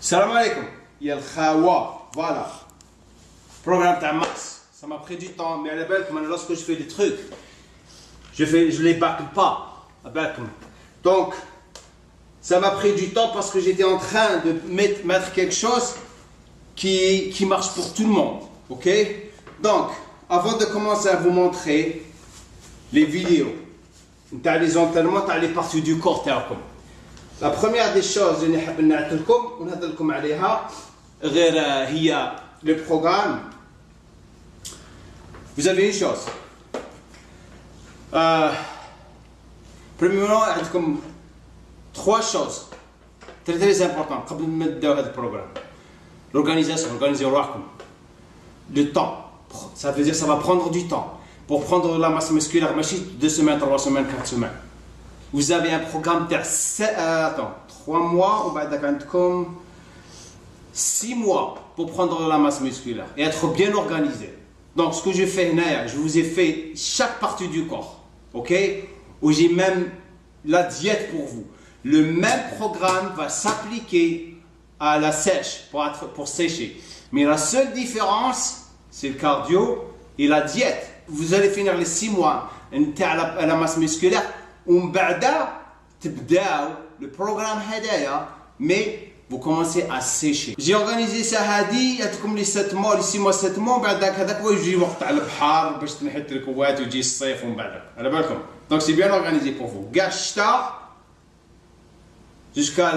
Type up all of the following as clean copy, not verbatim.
Salam alaikum. Il y a le khawa. Voilà. Programme de masse. Ça m'a pris du temps, mais à la belle, lorsque je fais des trucs, je ne les bâcle pas. Donc, ça m'a pris du temps parce que j'étais en train de mettre quelque chose qui marche pour tout le monde. Ok? Donc, avant de commencer à vous montrer les vidéos, les entraînements, les parties du corps. La première des choses, le programme. Vous avez une chose. Premièrement, il y a trois choses très importantes avant de mettre le programme. L'organisation, le temps. Ça veut dire que ça va prendre du temps. Pour prendre la masse musculaire, 2 semaines, 3 semaines, 4 semaines. Vous avez un programme de 3 mois, on va comme 6 mois pour prendre la masse musculaire et être bien organisé. Donc, ce que je fais, je vous ai fait chaque partie du corps, ok? Où j'ai même la diète pour vous. Le même programme va s'appliquer à la sèche, pour sécher. Mais la seule différence, c'est le cardio et la diète. Vous allez finir les 6 mois à la masse musculaire. Le programme Hadaya, mais vous commencez à sécher. J'ai organisé ça هذه comme les 7 mois, les 6 mois, 7 mois. بعد هذاك يجي وقت على البحر باش تنحت الكوات ويجي الصيف ومن بعد على بالكم. Donc c'est bien organisé pour vous. كاع الشتاء jusqu'à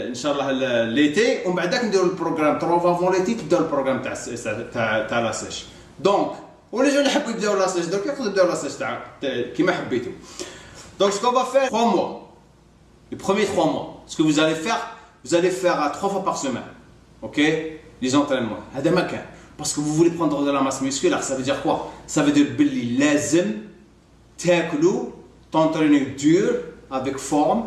Inch'Allah l'été, ومن بعدك نديروا البروغرام 3 mois avant l'été تبداو البروغرام تاع لا سيش. Donc ولا جون يحبوا يبداو لا سيش درك يقدروا يبداو لا سيش تاع كيما حبيتوا. Donc ce qu'on va faire 3 mois. Les premiers 3 mois, ce que vous allez faire à 3 fois par semaine. Ok? Les entraînements. Parce que vous voulez prendre de la masse musculaire, ça veut dire quoi? Ça veut dire que lazim t'aklou, t'entraîner dur, avec forme,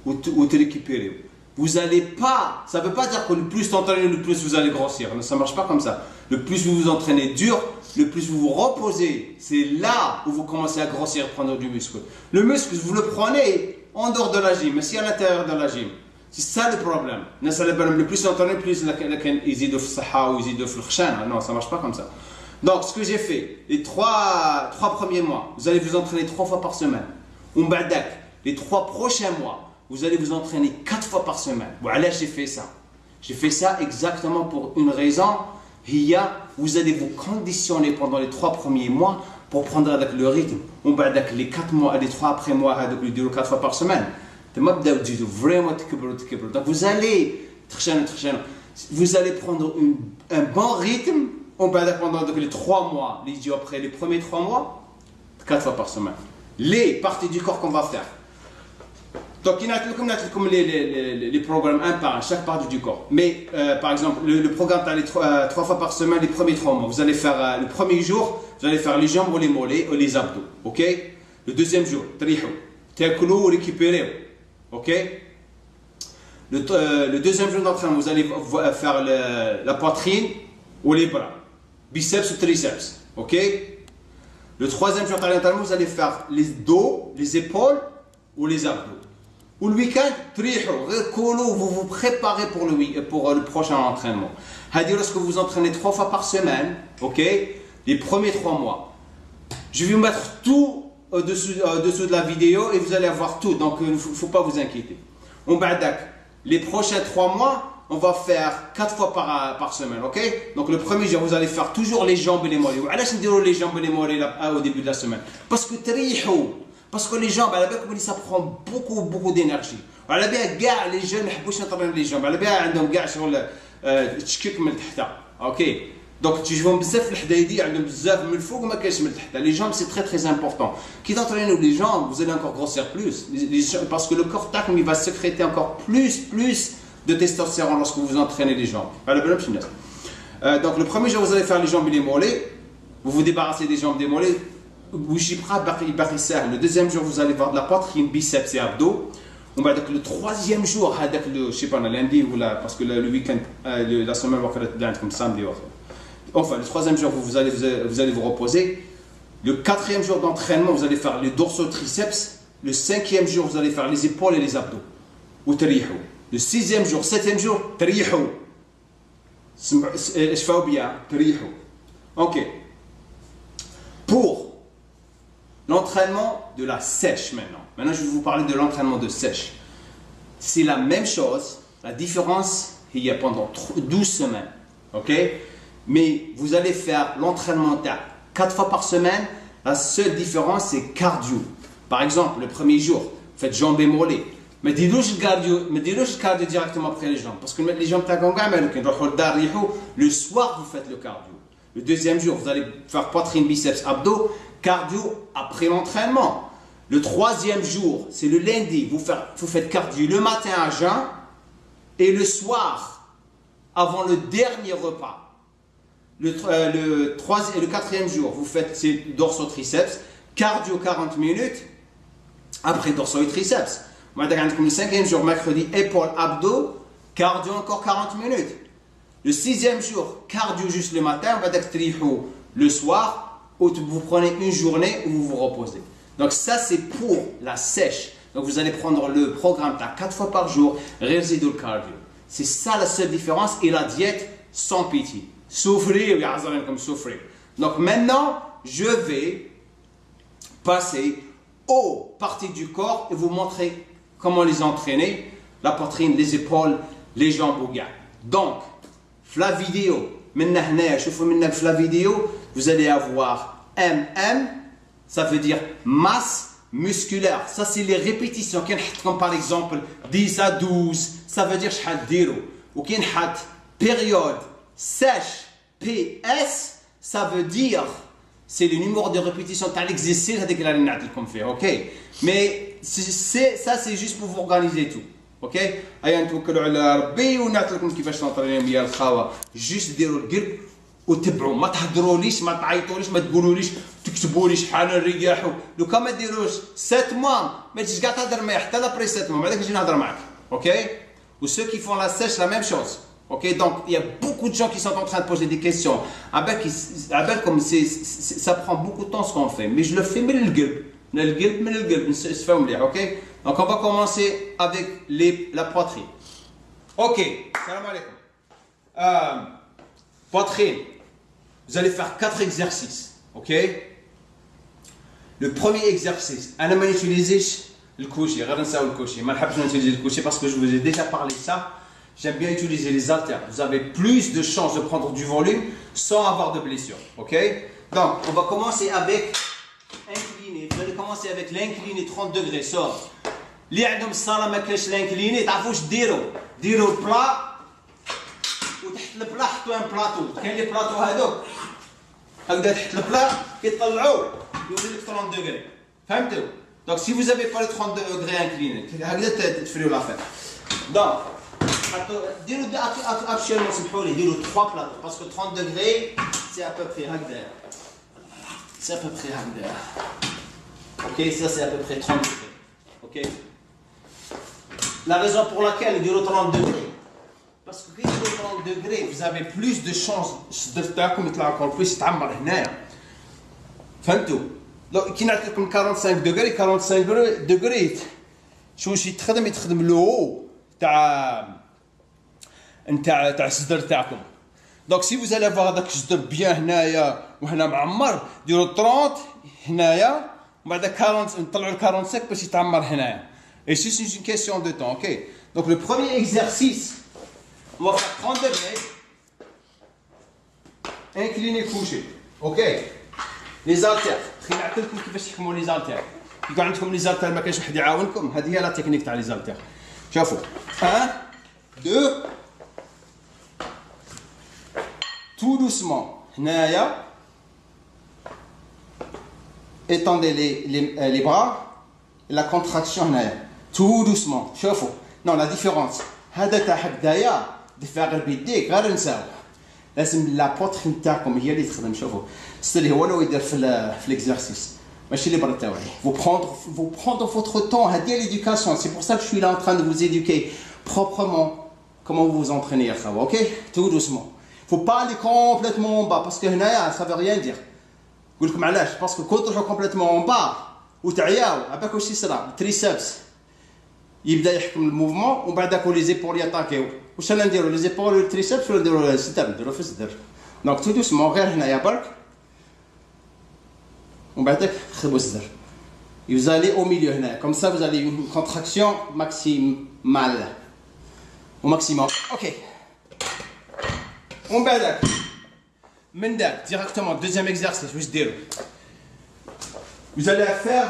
ou te récupérer. Vous allez pas, ça ne veut pas dire que le plus t'entraînez, le plus vous allez grossir. Ça ne marche pas comme ça. Le plus vous vous entraînez dur, le plus vous vous reposez. C'est là où vous commencez à grossir, prendre du muscle. Le muscle, vous le prenez en dehors de la gym, mais si à l'intérieur de la gym. C'est ça le problème. Le plus entraîné, plus ils ont fait ou ils ont fait. Non, ça ne marche pas comme ça. Donc, ce que j'ai fait, les 3 premiers mois, vous allez vous entraîner 3 fois par semaine. Les 3 prochains mois, vous allez vous entraîner 4 fois par semaine. Voilà, j'ai fait ça. J'ai fait ça exactement pour une raison. Vous allez vous conditionner pendant les 3 premiers mois pour prendre avec le rythme. Les 4 mois, les 3 après mois, vous 4 fois par semaine. Vraiment, donc vous allez prendre un bon rythme pendant les 3 mois, les premiers 3 mois, 4 fois par semaine. Les parties du corps qu'on va faire. Donc, il y a comme les programmes un par un, chaque partie du corps. Mais, par exemple, le programme, les 3 fois par semaine, les premiers 3 mois. Vous allez faire, le premier jour, vous allez faire les jambes ou les mollets ou les abdos. Ok? Le deuxième jour, t'aklou ou récupérer. Ok? Le deuxième jour d'entraînement, vous allez faire la poitrine ou les bras. Biceps ou triceps. Ok? Le troisième jour d'entraînement, vous allez faire les dos, les épaules ou les abdos. Ou le week-end, vous vous préparez pour le prochain entraînement. C'est-à-dire lorsque vous entraînez 3 fois par semaine, ok, les premiers 3 mois. Je vais vous mettre tout au-dessous de la vidéo et vous allez avoir tout, donc il ne faut pas vous inquiéter. Les prochains 3 mois, on va faire 4 fois par semaine, ok? Donc le premier jour, vous allez faire toujours les jambes et les mollets. Pourquoi les jambes et les mollets au début de la semaine? Parce que les jambes, ça prend beaucoup d'énergie. Les jeunes ne les jambes. Ok? Donc tu vois les jambes, c'est très important. Qui t'entraîne les jambes, vous allez encore grossir plus. Parce que le corps il va sécréter encore plus de testostérone lorsque vous entraînez les jambes. Donc le premier jour, vous allez faire les jambes et les mollets. Vous vous débarrassez des jambes et des mollets. Le deuxième jour, vous allez voir de la poitrine, biceps et abdos. Le troisième jour, je ne sais pas, lundi ou là, parce que le week-end, la semaine va faire comme samedi. Enfin, le troisième jour, vous allez vous reposer. Le quatrième jour d'entraînement, vous allez faire les dorsaux triceps. Le cinquième jour, vous allez faire les épaules et les abdos. Le Le 6e jour, 7e jour, تريحوا. اشفاو بيا تريحوا. Ok. Pour l'entraînement de la sèche maintenant. Maintenant, je vais vous parler de l'entraînement de sèche. C'est la même chose. La différence, il y a pendant 12 semaines. Ok? Mais vous allez faire l'entraînement 4 fois par semaine. La seule différence, c'est cardio. Par exemple, le premier jour, vous faites jambes et mollets. Mais dis-le cardio directement après les jambes. Parce que les jambes, le soir, vous faites le cardio. Le deuxième jour, vous allez faire poitrine, biceps, abdos, cardio après l'entraînement. Le troisième jour, c'est le lundi, vous faites cardio le matin à jeun et le soir, avant le dernier repas. Le 4e jour, vous faites dorso-triceps, cardio 40 minutes, après dorso et triceps. Le 5e jour, mercredi, épaules, abdos, cardio encore 40 minutes. Le 6e jour, cardio juste le matin, le soir, où vous prenez une journée où vous vous reposez. Donc ça, c'est pour la sèche. Donc vous allez prendre le programme 4 fois par jour, résidu cardio. C'est ça la seule différence et la diète sans pitié. Souffrir, comme souffrir. Donc maintenant, je vais passer aux parties du corps et vous montrer comment les entraîner. La poitrine, les épaules, les jambes ou gars. Donc, la vidéo, la vidéo, vous allez avoir MM, ça veut dire masse musculaire. Ça, c'est les répétitions. Comme par exemple 10 à 12, ça veut dire ou période sèche, PS, ça veut dire c'est le numéro de répétition de l'exercice avec la ligne qu'on fait, ok? Mais ça, c'est juste pour vous organiser tout. Ok, هيا نتوكلوا على ربي ونعطيكم كيفاش تنطرينيو ويا الخاوه. جوست ديروا القلب وتبعوا، ما تهضروليش، ما تعيطوليش، ما تقولوليش، تكتبولي شحال نريحوا. لو كان ما ديروش 7 mois ما تجيش كاع تهضر معايا حتى لابري 7 mois بعدك نجي نهضر معاك. Ok, ou ceux qui font la sèche, la même chose. Ok, donc il y a beaucoup de gens qui sont en train de poser des questions. Comme ça prend beaucoup de temps ce qu'on fait, mais je le fais من القلب. Ok. Donc on va commencer avec la poitrine. Ok, salam alaikum. Poitrine. Vous allez faire 4 exercices. Ok. Le premier exercice, je vais utiliser le coucher. Je ne vais pas utiliser le coucher parce que je vous ai déjà parlé de ça. J'aime bien utiliser les haltères. Vous avez plus de chances de prendre du volume sans avoir de blessure. Ok. Donc on va commencer avec incliné. Vous allez commencer avec l'incliné 30 degrés. Sort. اللي عندهم الصاله ما كاينش لانكليني تعرفوا واش ديروا البلا وتحت البلا حطوا ان بلاطو. كاين لي بلاطو هذوك هكذا تحت البلا كيطلعوا يولي لك 30 degrés. فهمتوا؟ دونك سي vous avez pas le 30 degrés incliné هكذا تفريو لافير. دونك ديروا ابشيرمون سمحوا لي ديروا 3 بلاطو باسكو 30 degrés سي à peu près هكذا. سي à peu près هكذا. OK, ça c'est à peu près 30 degrés. OK. La raison pour laquelle il est 30 degrés, parce que quand il est 30 degrés, vous avez plus de chances de faire comme il encore plus تعمر هنايا. فهمتوا؟ لو كي نعطيكم 45 degrés 45 degrés شي يتخدم لو تاع الصدر تاعكم. دونك سي vous allez avoir هذاك الصدر بيان هنايا وهنا معمر ديروا 30 هنايا وبعد 40 نطلعوا ال 45 باش يتعمر هنايا. Et c'est une question de temps, ok? Donc le premier exercice, on va faire 30 degrés, incliné couché, ok? Les haltères, خلينا نعطيكم كيفاش تحكموا les haltères. كي عندكم les haltères ما كاينش واحد يعاونكم، هذه هي لا تكنيك تاع les haltères. شوفوا 1 2 tout doucement هنايا étendez les bras et la contraction هنايا. Tout doucement. شوفوا. Non, la différence. هذا تاع هكذايا دفع غير بيديك غير نساو. لازم لا بوترين تاعكم هي اللي تخدم. شوفوا. السلي هو اللي يدير في l'exercice. ماشي اللي برا تاوعي. Vous prendre votre temps. هذه هي l'éducation. C'est pour ça que je suis là en train de vous éduquer proprement comment vous vous entraînez à travail. OK? Tout doucement. Faut pas aller complètement en bas parce que هنايا ça veut rien dire. نقول لكم علاش؟ parce que quand تروحوا complètement en bas وتعياو عباك واش يصرى؟ triceps يبدا يحكم الموفمون ومن بعد داك لي زيبول ياتاكيو. واش انا نديرو لي زيبول والتريسبس ولا نديرو الصدر؟ نديرو في الصدر. دونك تو دوسمون غير هنايا برك ومن بعد خدموا الصدر. Vous allez au milieu هنا. Comme ça vous avez une contraction maximale. Au maximum. Ok. On va là. Maintenant, directement, deuxième exercice. Vous allez faire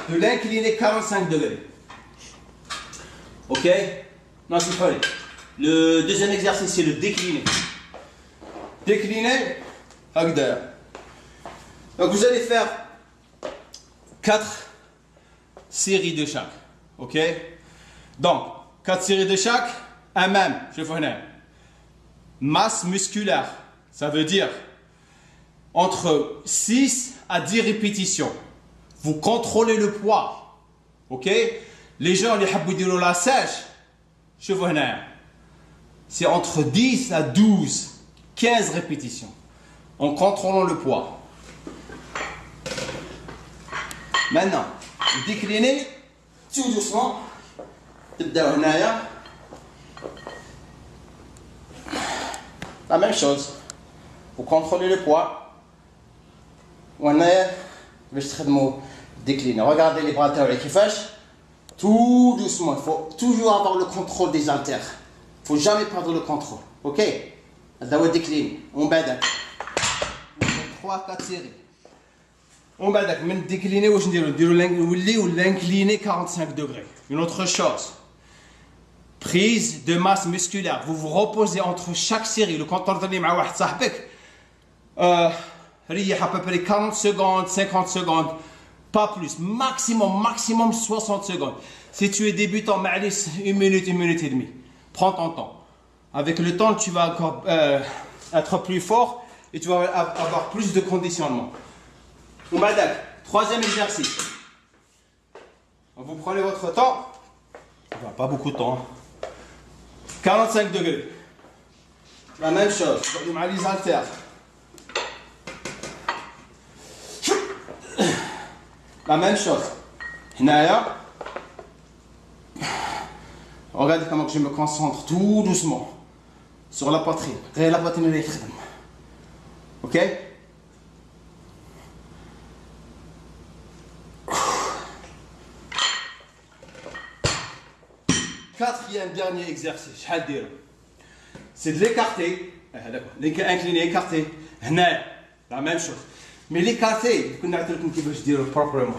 de l'incliné 45 degrés. Ok. Non, c'est pas. Le deuxième exercice, c'est le décliné. Décliné. Donc vous allez faire 4 séries de chaque. Ok. Donc 4 séries de chaque. Un même. Je vous dis. Masse musculaire. Ça veut dire entre 6 à 10 répétitions. Vous contrôlez le poids. Ok. Les gens qui veulent la sèche. Je vous dis. C'est entre 10 à 12, 15 répétitions. En contrôlant le poids. Maintenant, déclinez tout doucement. La même chose. Vous contrôlez le poids. On est décliner. Regardez les bras qui fâchent. Tout doucement. Il faut toujours avoir le contrôle des haltères. Il ne faut jamais perdre le contrôle. Ok? On décline. On bat. 3-4 séries. On va décliner ou l'incliner 45 degrés. Une autre chose. Prise de masse musculaire. Vous vous reposez entre chaque série. Le compte d'entraînement avec un pote, à peu près 40 secondes, 50 secondes. Pas plus. Maximum 60 secondes. Si tu es débutant, 1 minute, 1 minute et demie. Prends ton temps. Avec le temps, tu vas encore être plus fort et tu vas avoir plus de conditionnement. On va d'accord. Troisième exercice. Vous prenez votre temps. Pas beaucoup de temps. 45 degrés. La même chose. On va les haltères. La même chose. Regardez comment je me concentre tout doucement sur la poitrine. La poitrine est ok? Quatrième, dernier exercice, c'est de l'écarter. Incliner, écarter. La même chose. Mais l'écarter, je dire proprement.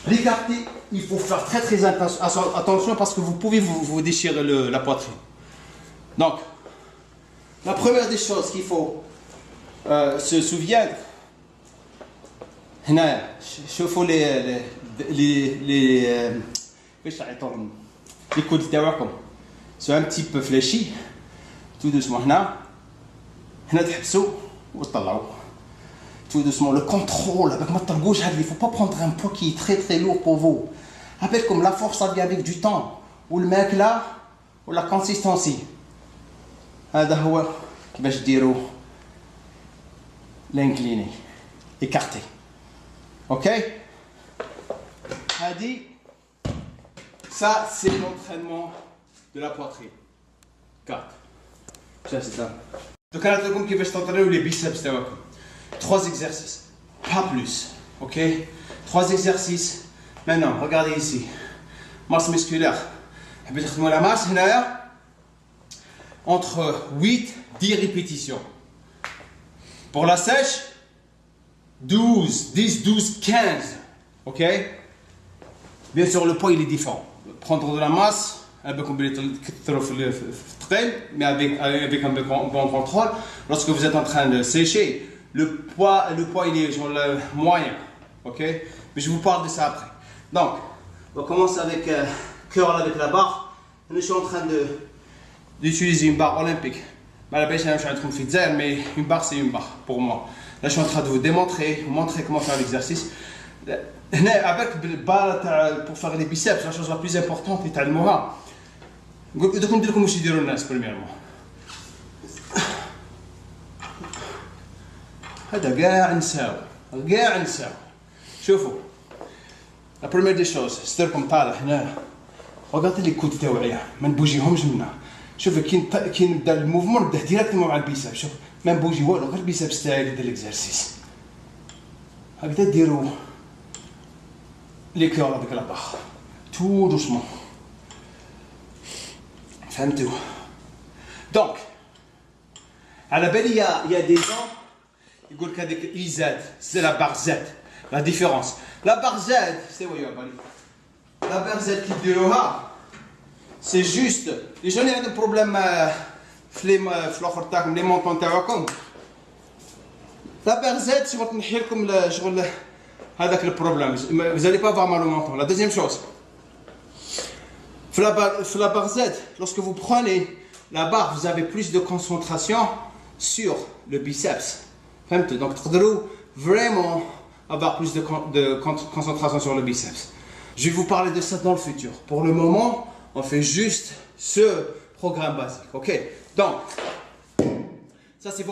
L'écarter, il faut faire très attention parce que vous pouvez vous déchirer la poitrine. Donc, la première des choses qu'il faut se souvenir, شوفوا les coudes تاعكم sont un petit peu fléchis. Tout doucement هنا تحبسوا وتطلعوا. Tout doucement le contrôle avec ma gauche, il ne faut pas prendre un poids qui est très lourd pour vous. Appelle comme la force ça vient avec du temps ou le mec là ou la consistency. هذا هو كيفاش ديروا l'incliné écarté. Ok? Hadi, ça c'est l'entraînement de la poitrine. 4. Ça c'est ça. Donc là, tu vas t'entraîner les biceps. 3 exercices, pas plus. Ok? 3 exercices. Maintenant, regardez ici. Masse musculaire. La masse, entre 8 10 répétitions. Pour la sèche, 10, 12, 15. Ok? Bien sûr, le poids il est différent. Prendre de la masse, mais avec un bon contrôle. Lorsque vous êtes en train de sécher, le poids il est genre le moyen. Ok? Mais je vous parle de ça après. Donc, on va commencer avec curl avec la barre. Je suis en train d'utiliser une barre olympique. Mais une barre c'est une barre pour moi. Là, je suis en train de vous montrer comment faire l'exercice. Avec pour faire les biceps, la chose la plus importante est à l'moura. Premièrement. هذا قاع نساو شوفوا La première des choses, c'est comme طالع هنا. Regardez les coudes تاوعيا ما نبوجيهمش منها. شوف كي نبدا الموفمون نبدا ديريكتومون مع البيساب شوف ما نبوجي والو غير البيسابس تاعي اللي دير ليكزارسيس. هكذا ديروا لي كور هذيك لاباخ. تو دوسمون. فهمتوا؟ دونك على بالي يا دي جون يقول لك هذيك اي زاد سي لا بار زاد لا ديفيرونس لا بار زاد سي ويا بالي لا بار زاد كي ديروها سي جوست لي جون اللي عندهم بروبليم في الاخر تاعكم لي مونطون تاعكم لا بار زاد شغل تنحي لكم شغل هذاك البروبليم vous allez pas avoir mal au menton. La deuxième chose في la barre Z, lorsque vous prenez la barre, vous avez plus de concentration sur le biceps. Donc, vous allez vraiment avoir plus de concentration sur le biceps. Je vais vous parler de ça dans le futur. Pour le moment, on fait juste ce programme basique. Ok? Donc, ça c'est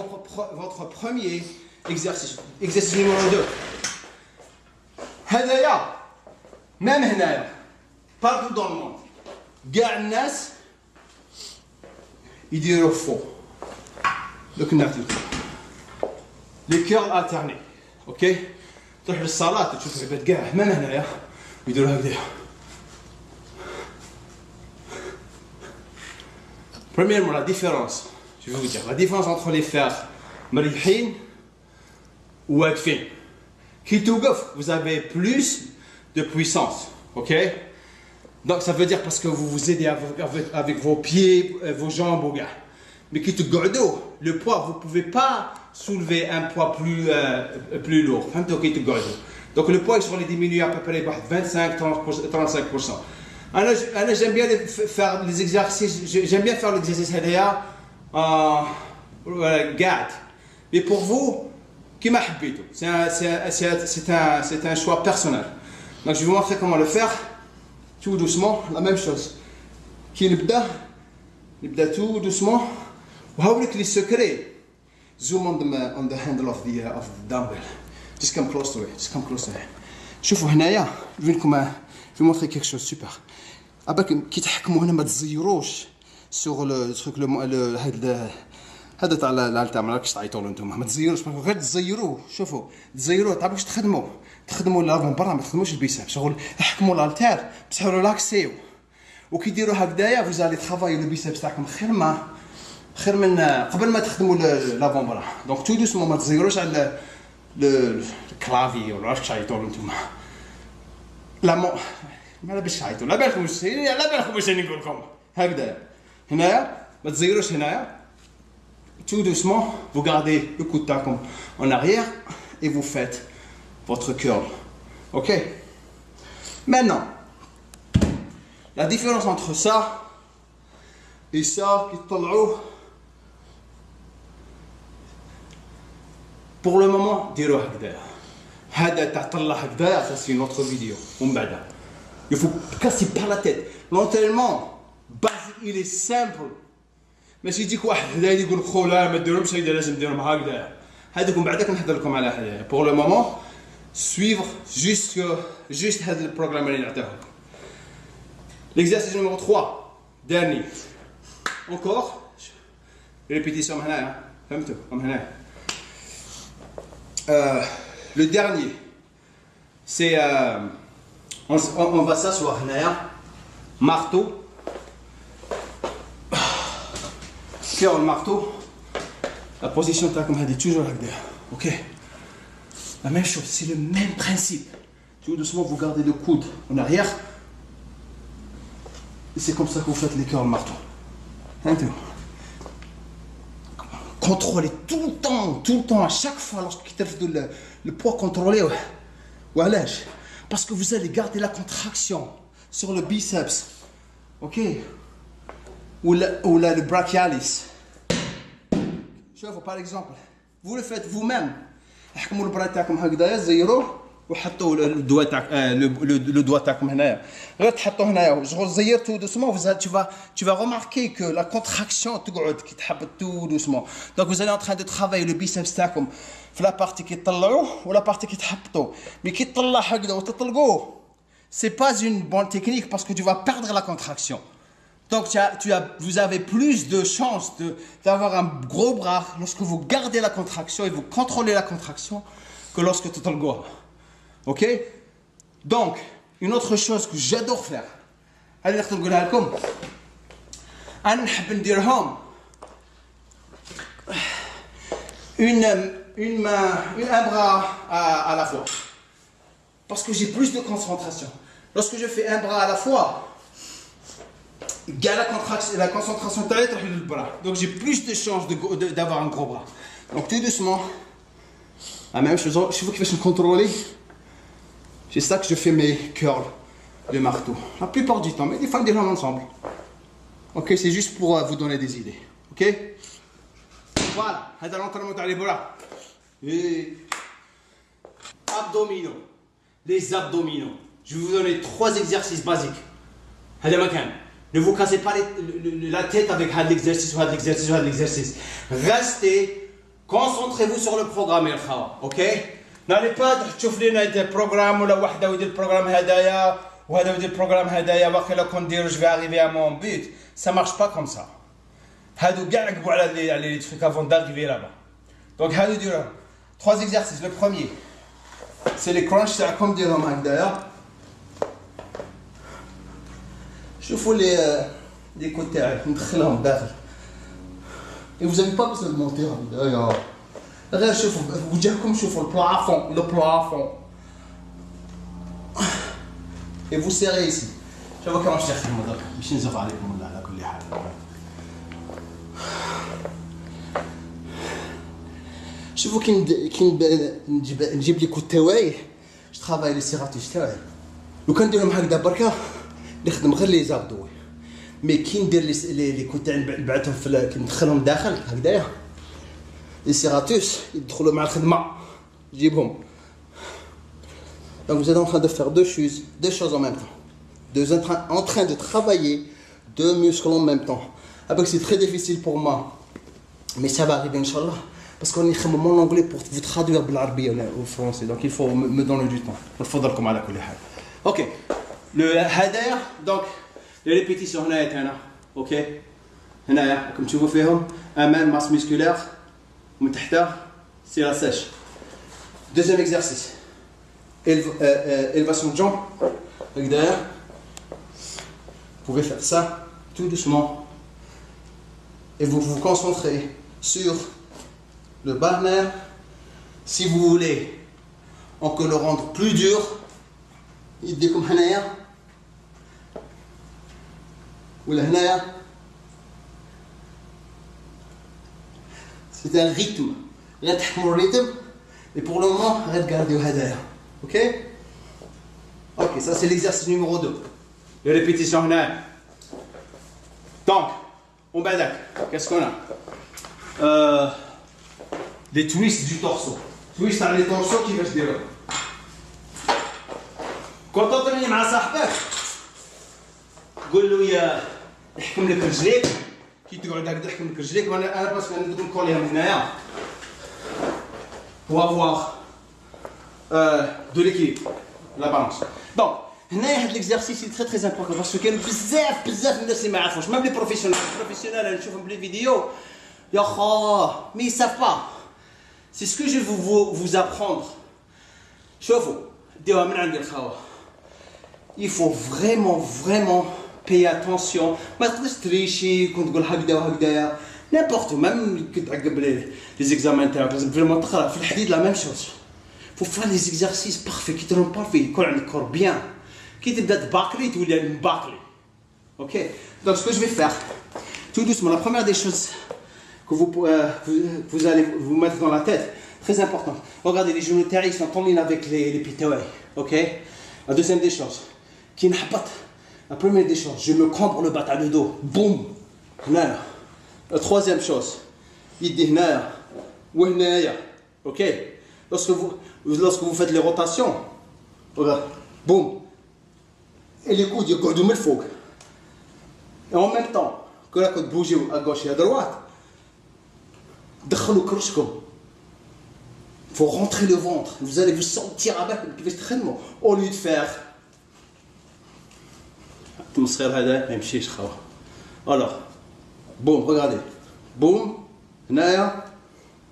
votre premier exercice. Exercice numéro 2. هذايا même هنايا partout dans le monde. كاع الناس يديروا فو دوك نعطيكم لي كيرل الترني اوكي تروح للصالات تشوف العباد كاع ما هنايا يديروا هكذا premièrement la différence je vais vous dire la différence entre les fers مريحين وواقفين كي توقف vous avez plus de puissance ok. Donc ça veut dire parce que vous vous aidez avec vos pieds, vos jambes ou gars. Mais qui te gardez, le poids, vous ne pouvez pas soulever un poids plus lourd. Donc le poids, il faut les diminuer à peu près 25-35%. Alors j'aime bien faire les exercices, j'aime bien faire l'exercice garde. Mais pour vous, qui m'a habité, c'est un choix personnel. Donc je vais vous montrer comment le faire. Tout doucement, la même chose. Qui نبدا tout doucement. وهاولك لي secret. Zoom on the handle of the dumbbell. Just come close to it. Just come close to it. شوفوا هنايا je vais vous montrer quelque chose super. أباك كي تحكموا هنا ما تزيروش sur le truc هذا تاع الالتام ما راكش تعيطوا له انتم ما تزيروش غير تزيروه شوفوا تزيروه تعرفوا واش تخدموا لافون برا ما تخدموش البيساب شغل تحكموا الالتير بصح ريلاكسيو وكي ديروا هكذايا فوزالي ترافايو لو بيساب تاعكم خير من قبل ما تخدموا لافون برا دونك تو دوسمون ما تزيروش على الكلافي ولا راكش تعيطوا له انتم لا ما باش تعيطوا لا بالكم واش راني نقول لكم هكذا هنايا ما تزيروش هنايا. Tout doucement, vous gardez le coude tacom en arrière et vous faites votre curl. Ok? Maintenant, la différence entre ça et ça, pour le moment, dirou hakda. Hada ta'talla hakda, ça c'est une autre vidéo. Il faut casser par la tête. L'entraînement basique, il est simple. ماشي يجيك واحد هذا يقول لك خو لا ما ديرهمش هكذا لازم ديرهم هكذا هذوكم بعدك نحضر لكم على هذا بور لو مومون سويفر جوست هذا البروغرام اللي نعطيه لكم. ليكزارسيس نيميرو 3 داني انكور ريبيتيسيون هنايا فهمتوا هنايا. لو ديرني سي on va s'asseoir هنايا marteau. Faire le marteau, la position est toujours là. Ok. La même chose, c'est le même principe. Tout doucement, vous gardez le coude en arrière. Et c'est comme ça que vous faites les cœurs le marteau. Contrôlez tout le temps, à chaque fois lorsqu'il y a le poids contrôlé. Voilà. Parce que vous allez garder la contraction sur le biceps. Ok. Ou là, le brachialis. Par exemple, vous le faites vous-même. حكموا البرا تاعكم هكذايا زيروه وحطوا الدواء تاعك لو دوا تاعكم هنايا غير تحطوه هنايا شغل زيرتو دوسمون tu vas remarquer que la contraction تقعد كي تحبط تو دوسمون دونك vous allez en train de travailler le biceps تاعكم في لا بارتي كي تطلعوه ولا بارتي كي تحبطوه مي كي تطلع هكذا وتطلقوه c'est pas une bonne technique parce que tu vas perdre la contraction. Donc vous avez plus de chances d'avoir un gros bras lorsque vous gardez la contraction et vous contrôlez la contraction que lorsque tu te le goes. Ok? Donc, une autre chose que j'adore faire, هذه نقدر نقولها لكم، أنا نحب نديرهم un bras à la fois. Parce que j'ai plus de concentration. Lorsque je fais un bras à la fois, la concentration تاعي تروح للبras. Donc j'ai plus de chances d'avoir un gros bras. Donc tout doucement, même chose, je veux que je contrôle. C'est ça que je fais mes curls de marteau. La plupart du temps, mais des fois on déroule ensemble. Ok, c'est juste pour vous donner des idées. Ok? Voilà, هذا l'entraînement تاع les bras. Et abdominaux. Les abdominaux. Je vais vous donner 3 exercices basiques. هذا مكان. Ne vous cassez pas la tête avec l'exercice ou l'exercice. Restez, concentrez-vous sur le programme. Ok? N'allez pas تشوف لنا des programmes ولا واحدة ويدير البروغرام هدايا وهذا يدير البروغرام هدايا باقي لو كون نديرو je vais arriver à mon but. Ça marche pas comme ça. هادو كاع عقبوا على les trucs avant d'arriver là-bas. Donc هادو يديروا 3 exercices. Le premier, c'est les crunch تاعكم ديرهم هكذايا. شوفوا les côtés تاعي ندخلهم داخل. Et vous n'avez pas besoin de monter هكذايا. غير شوفوا وجهكم شوفوا le plafond. Et vous serrez ici. شوفوا كيفاش تخدموا درك باش نزف عليكم ولا على كل حال. شوفوا كي نجيب لي كوت تاعي جو طرافاي لي سيراتيش تاعي لو كان نديرهم هكذا بركا نخدم غير لي زابدو مي كي ندير لي كوت تاعي نبعثهم كي ندخلهم داخل هكذايا لي سيراتوس يدخلوا مع الخدمه نجيبهم. Donc vous êtes en train de faire deux choses en même temps. En train de travailler 2 muscles en même temps. Après c'est très difficile pour moi. Mais ça va arriver Inch'Allah. Parce qu'on est en anglais pour vous traduire de l'arabe au français. Donc il faut me donner du temps. Il faut dire comme à la couleur. Ok. Le hader, donc les répétitions هنا. Ok. هنا comme tu vois فيهم أمام masse musculaire. ومن تحتها c'est la sèche. Deuxième exercice. Élévation de jambes. Donc derrière. Vous pouvez faire ça tout doucement. Et vous vous concentrez sur le banner. Si vous voulez encore le rendre plus dur, يديكم هنايا ولا هنايا. C'est un rythme. غير تحكموا الريتم. Et pour le moment, regardez هدايا. Ok? Ok, ça c'est l'exercice numéro 2. Les répétitions هنا. Donc, on badak. Qu'est-ce qu'on a? Des twists du torso. Twist على les torsos كيفاش ديروا. كون تطريني مع صاحبك قول له يا يحكم لك رجليك كي تقعد هكذا يحكم لك رجليك وانا باسكو ندير نكوليها من هنايا. Pour avoir de l'équilibre, la balance. Donc, هنا هذا l'exercice est très important parce que كاين بزاف الناس اللي ما يعرفوش même les professionnels انا نشوفهم بلي فيديو يا خا mais ils savent pas. C'est ce que je vais vous apprendre. شوفوا ديوها من عندي الخاوه. Il faut vraiment payer attention. ما تقدرش تريشي كنت تقول هكذا وهكذايا n'importe où. Même que تعقب les examens تاعك لازم vraiment تقرا في الحديد la même chose. Faut faire les exercices parfaits qui te rendent parfait يكون عندك corps bien. كي تبدا تباكلي تولي مباكلي. Ok. Donc ce que je vais faire tout doucement, la première des choses que vous allez vous mettre dans la tête, très important. Regardez, les genoux terre ils sont en ligne avec les pitouilles. Ok. La deuxième des choses, qui n'habite. La première des choses, je me cambre le bas de dos. Boum. Là. La troisième chose, il dit là. Ok. Lorsque vous faites les rotations, regarde. Boum. Et les coudes, ils gardent le faux. Et en même temps, que la côte bouge à gauche et à droite, دخلوا كرشكم. Il faut rentrer le ventre. Vous allez vous sentir avec au lieu de faire التمسخير هذا ما يمشيش خاوه. الوغ بوم regardez بوم هنايا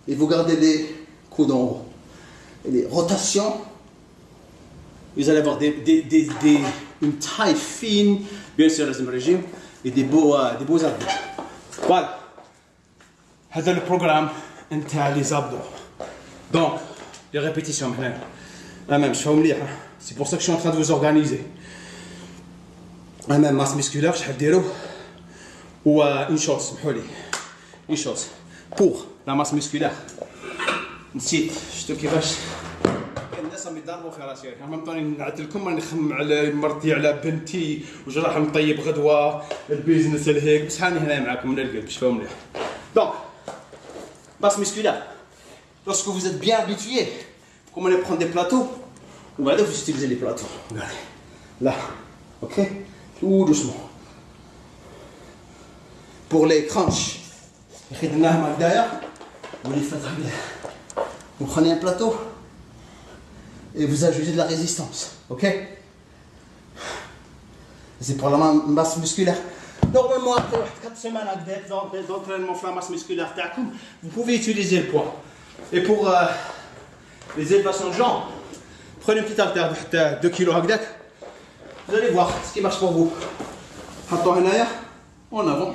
et vous gardez les coups d'en haut et les rotations vous allez avoir une taille fine bien sûr لازم régime et des beaux abdos. Voilà هذا البروغرام نتاع لي زابدو. دونك لي ريبيتيسيون هنا امام شوفوا مليح. سي بور سا كو شو ان تران دو فوز اورغانيزي. امام ماس مسكولار شحال ديرو و اون شوز سمحوا لي اون شوز بور لا ماس مسكولار. نسيت شفتوا كيفاش كاين الناس راهم يضربوا في راسي. ميم طوني نعدل لكم راني نخمم على مرتي على بنتي واش راح نطيب غدوه البيزنس الهيك بصح راني هنا معاكم من القلب. شوفوا مليح. دونك masse musculaire. Lorsque vous êtes bien habitué, vous commencez à prendre des plateaux, ou bien vous utilisez les plateaux. Regardez, là, ok, tout doucement. Pour les crunchs, vous les faites bien. Vous prenez un plateau et vous ajoutez de la résistance, ok. C'est pour la masse musculaire. Normalement, après 4 semaines d'entraînement sur la masse musculaire, vous pouvez utiliser le poids. Et pour les élévations de jambes, prenez une petite haltère de 2 kg. Vous allez voir ce qui marche pour vous. En avant.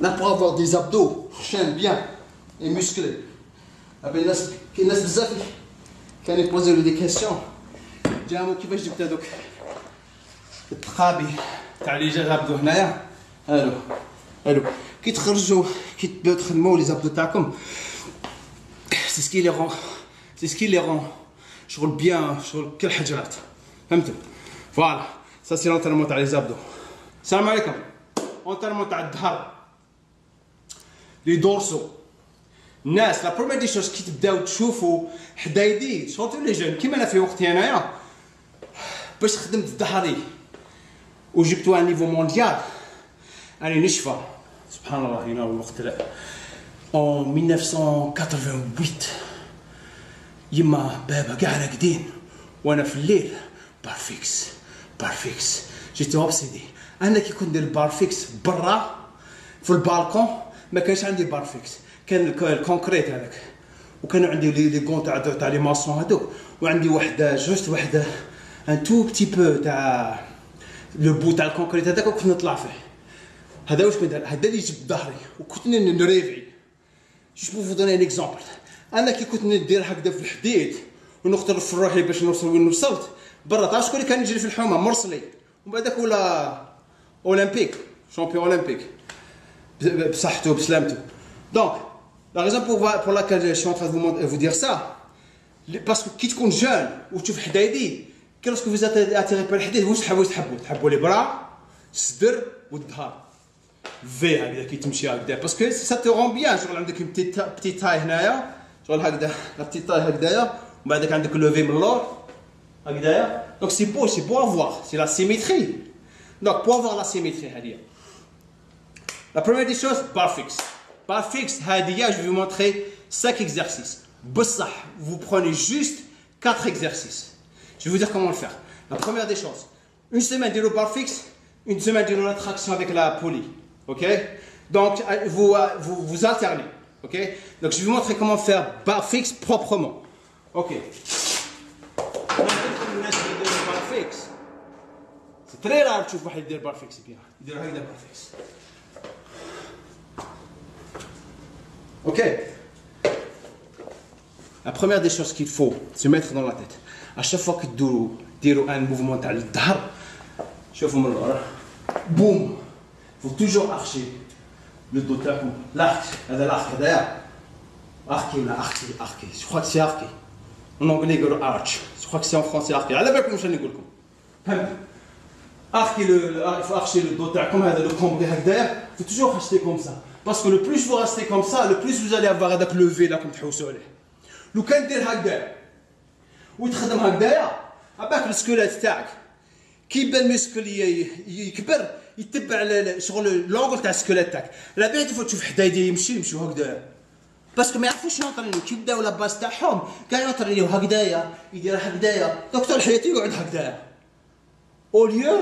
Là, pour avoir des abdos chaînes bien et musclés. Il y a qui ont posé des questions. J'ai un mot qui va je dis التقابي تاع لي زابدو هنايا الو كي تخرجوا كي تبداو تخدموا لي زابدو تاعكم سي سكي لي رون شغل بيان شغل كل حجرات فهمتوا. فوالا سا سي لونترينمون تاع لي زابدو. السلام عليكم. اونترينمون تاع الظهر لي دورسو. الناس لا بروميير دي شوز كي تبداو تشوفوا حدايدي سورتو لي جون كيما انا في وقتي انايا باش خدمت ظهري وجبتو ان نيفو مونديال راني نشفى سبحان الله. هنا الوقت en 1988 يما بابا كاع راقدين وانا في الليل بارفيكس جيت اوبسيدي. انا كي كنت ندير بارفيكس برا في البالكون ما كانش عندي بارفيكس كان الكونكريت هذاك وكانوا عندي لي كون تاع لي ماسون هذوك وعندي وحده جوست وحده ان تو بتي بو تاع لو بو تاع الكونكريت هذاك وكنت نطلع فيه. هذا واش كنت هذا اللي جبت ظهري وكنت نريفي. جوست بو فو دوني ان اكزامبل. انا كي كنت ندير هكذا في الحديد ونختار في روحي باش نوصل وين وصلت برا. تعرف شكون اللي كان يجري في الحومه مرسلي ومن بعدك ولا اولمبيك شامبيون اولمبيك بصحته بسلامته. دونك لا ريزون بور لاكال جو سي ان تران فو دير سا باسكو كي تكون جون وتشوف حدايدي كي لوسكو فوز اتيري بار الحديد واش تحبوا لي برا الصدر والظهر في هكذا كي تمشي هكذا باسكو سا تو رون بيان. شغل عندك بتي تاي هنايا شغل هكذا لا بتي تاي هكذايا ومن بعدك عندك لوفي من اللور هكذايا. دونك سي بو افوار سي لا سيميتري. دونك بو افوار لا سيميتري هذه لا بروميير دي شوز بارفيكس هذه. جو في مونتري 5 exercices بصح vous prenez juste 4 exercices. Je vais vous dire comment le faire. La première des choses, une semaine de barre fixe, une semaine de la traction avec la poulie. Ok. Donc vous alternez. Ok. Donc je vais vous montrer comment faire barre fixe proprement. Ok. C'est très rare que tu vois des barres fixes bien. Il y a des barres fixes. Ok. La première des choses qu'il faut se mettre dans la tête. À chaque fois que ديروا un mouvement تاع الظهر شوفوا من الورا بوم faut toujours archer le dos تاعكم. l'arc هذا l'arc هذايا arqué ولا arqué je crois que c'est arqué en anglais يقولوا arch je crois que c'est en français arqué. على بالكم واش راني نقول لكم فهمت. arqué il faut archer le dos تاعكم هذا le cambrer هكذايا faut toujours rester comme ça parce que le plus vous restez comme ça le plus vous allez avoir هذاك levé راكم تحوسوا عليه. لو كان دير هكذا وتخدم هكذايا عباك السكولات تاعك كي يبان المسكل يكبر يتبع شغل لونغل تاع السكولات تاعك. لا بيت تفوت تشوف حدايدي يمشيو هكذايا باسكو ما يعرفوش يونطرينيو كي يبداو لاباس تاعهم كاع يونطرينيو هكذايا يدير هكذايا دكتور حياتي يقعد هكذايا Au lieu,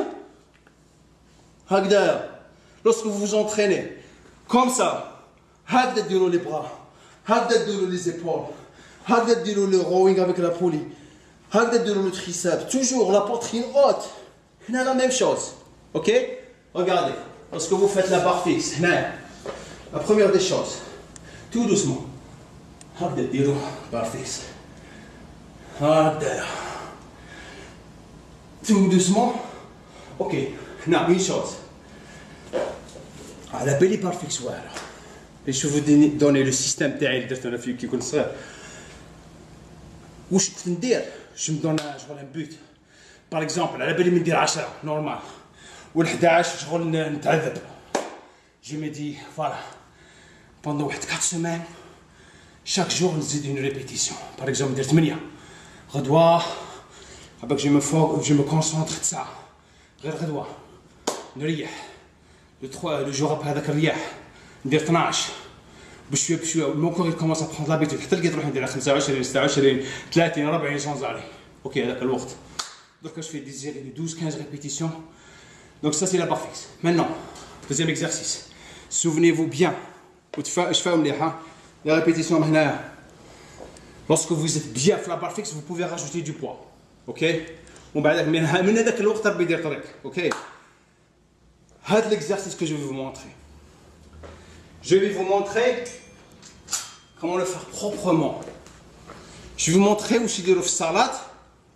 lorsque vous vous entraînez, comme ça, les bras, les épaules, le rowing avec la poulie, le triceps, toujours la poitrine haute. On a la même chose. Ok? Regardez, lorsque vous faites la barre fixe, la première des choses, tout doucement, barre fixe. Tout doucement. Ok, non, une chose. La belly barre fixe, voilà. Et je vais vous donner le système تاعي درت انا في كي كنت صغير. واش كنت ندير؟ je me donne un but. Par exemple, على بالي ندير 10 normal. وال11 شغل نتعذب. Je me dis voilà. Pendant 4 semaines, chaque jour نزيد une répétition. Par exemple, ندير 8. غدوة عباك je me concentre 9. غير غدوة نريح. le jour après هذاك الرياح ندير 12. بشويه بشويه mon corps il commence à prendre l'habitude حتى لقيت روحي ندير 25 26 30 40 sans arrêt. OK هذاك الوقت. Donc je fais des séries de 12 15 répétitions. Donc ça c'est la barre fixe. Maintenant, deuxième exercice. Souvenez-vous bien. Les répétitions maintenant. Lorsque vous êtes bien sur la barre fixe, vous pouvez rajouter du poids. OK? من هذاك الوقت ربي يدير طريق. OK? هذا l'exercice que je vais vous montrer. Je vais vous montrer comment le faire proprement. Je vais vous montrer où je vais salade.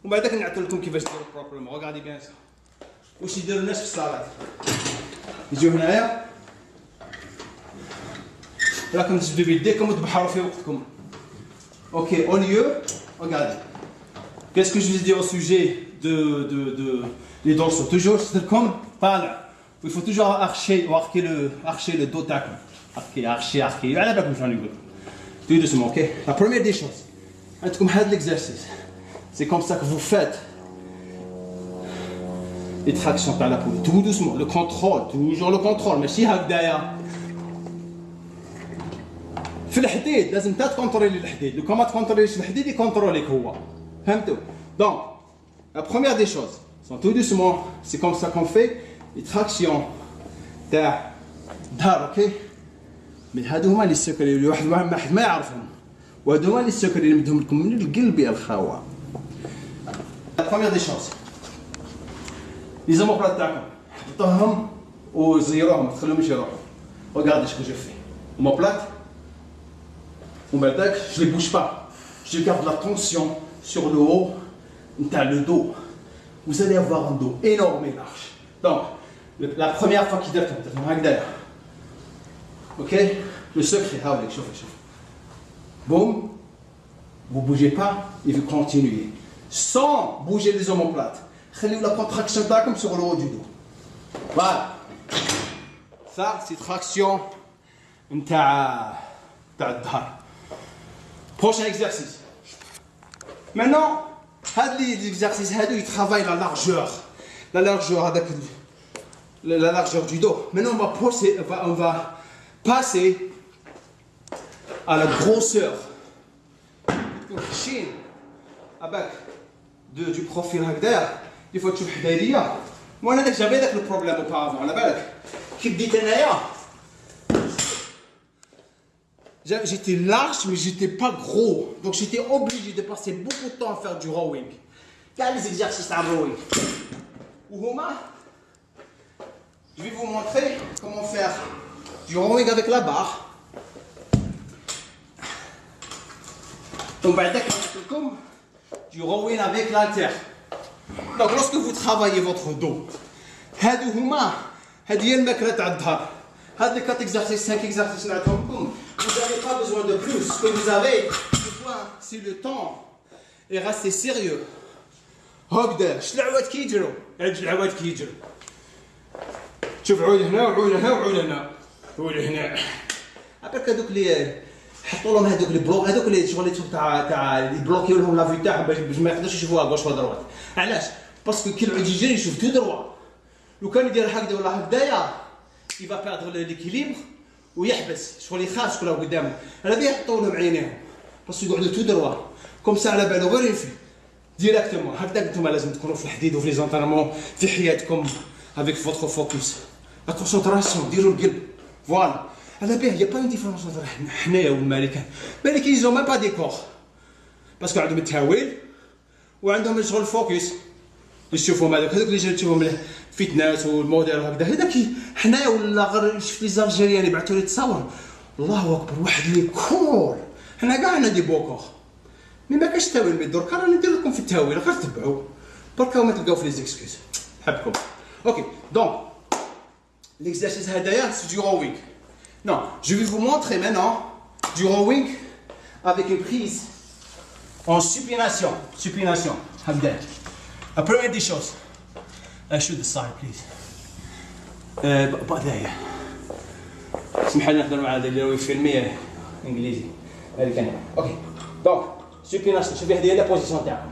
ومن بعد نعطي لكم كيفاش ديروا proprement. Regardez bien ça. واش يديروا الناس في الصالات يجيو هنايا راكم تجبدوا بيديكم وتبحروا في وقتكم. Ok, au lieu, regardez. Qu'est-ce que je vous ai dit au sujet des dorsaux? Toujours, c'est comme طالع. Il faut toujours archer le dos تاعكم. Archer. على بالكم شنو نقول. Tout doucement, ok? La première des choses. عندكم هذا l'exercice. C'est comme ça que vous faites. Les tractions par la poulie, tout doucement, le contrôle, toujours le contrôle, ماشي هكذايا. في الحديد لازم انت تكونترولي الحديد، لو كان ما تكونتروليش الحديد يكونتروليك هو. فهمتوا؟ Donc, la première des choses, sont tout doucement, c'est comme ça qu'on fait les tractions تاع الظهر، اوكي؟ من هادو هما لي سكري اللي واحد ما يعرفهم. وهادو هما لي سكري اللي ندهم لكم من القلب يا الخاوه. La première des choses. Les omoplates تاعكم حطوهم وزيروهم ما تخليهمش يروحوا. Regardez ce que je fais. Omoplate. ومن بعدك je les bouge pas. Je garde la tension sur le haut le dos. Vous allez avoir un dos énorme et large. Donc, la première fois qu'il درتهم هكذايا. OK? Le secret, هاوليك شوفي. Boum. Vous bougez pas et vous continuez. Sans bouger les omoplates. خليو la contraction تاعكم sur le haut du dos. Voilà. Ça c'est traction نتاع الظهر. Prochain exercice. Maintenant, les exercices ils travaillent la largeur. La largeur du dos. Maintenant on va passer à la grosseur. Chine. Avec du profil هكذا. Il faut تشوف حدايا. Moi j'avais le problème auparavant. على بالك كي بديت انايا j'étais large mais j'étais pas gros. Donc j'étais obligé de passer beaucoup de temps à faire du rowing. Quels les exercices à rowing? وهما je vais vous montrer comment faire du rowing avec la barre. Donc بعدك نحط لكم du rowing avec l'haltère. Donc lorsque vous travaillez votre dos, هادو هما هذه هي الماكله تاع الظهر. هاد les 4 exercices 5 exercices نعطيهم لكم. Vous n'avez pas besoin de plus. Ce que vous avez, c'est le temps. Et restez sérieux. هكذا شت العواد كيجروا؟ العواد كيجروا. شوف عود هنا وعود هنا وعود هنا. عود هنا. عبالك هذوك اللي حطوا لهم هذوك لي بلوك هذوك اللي شغل تاع يبلوكيو لهم لا في تاعهم باش ما يقدروش يشوفوها غوش ولا دروات. علاش؟ باسكو كي العود يجري يشوف تو دروا. لو كان يدير هكذا ولا هكذايا il va perdre l'équilibre ويحبس شغل يخاف شكون قدامه. على بالي يحطوا لهم عينيهم باسكو يقعدوا تو دروا كوم سا على بالو غير ينفي. ديريكتومون هكذاك نتوما لازم تكونوا في الحديد وفي لي زونطرمون في حياتكم افيك فوتر فوكس لا كونسونطراسيون ديروا القلب فوالا على بيه يا با اون ديفيرونس انتر حنايا والمالكان المالكان يزو ميم با ديكور باسكو عندهم التهويل وعندهم شغل فوكس تشوفهم هذوك اللي تشوفهم الفتنات والموديل وهكذا هذاك حنايا ولا غير شفت لي زالجيريان يبعثوا لي تصاور الله اكبر واحد اللي كول حنا كاع عندنا دي بوكور مي ما كاش التاويل مي دركا راني ندير لكم في التاويل غير تبعوا بركا وما تلقاو في لي زيكسكيوز نحبكم اوكي دونك l'exercice هدايا c'est du rowing non je vais vous montrer maintenant du rowing avec une prise en supination هبدا la première des choses shoot the side please بعدايا اسمح لي نهضر مع هذا اللي هو فيلمي انجليزي هذه كان اوكي دونك supination شوفي هذه هي لا بوزيسيون تاعكم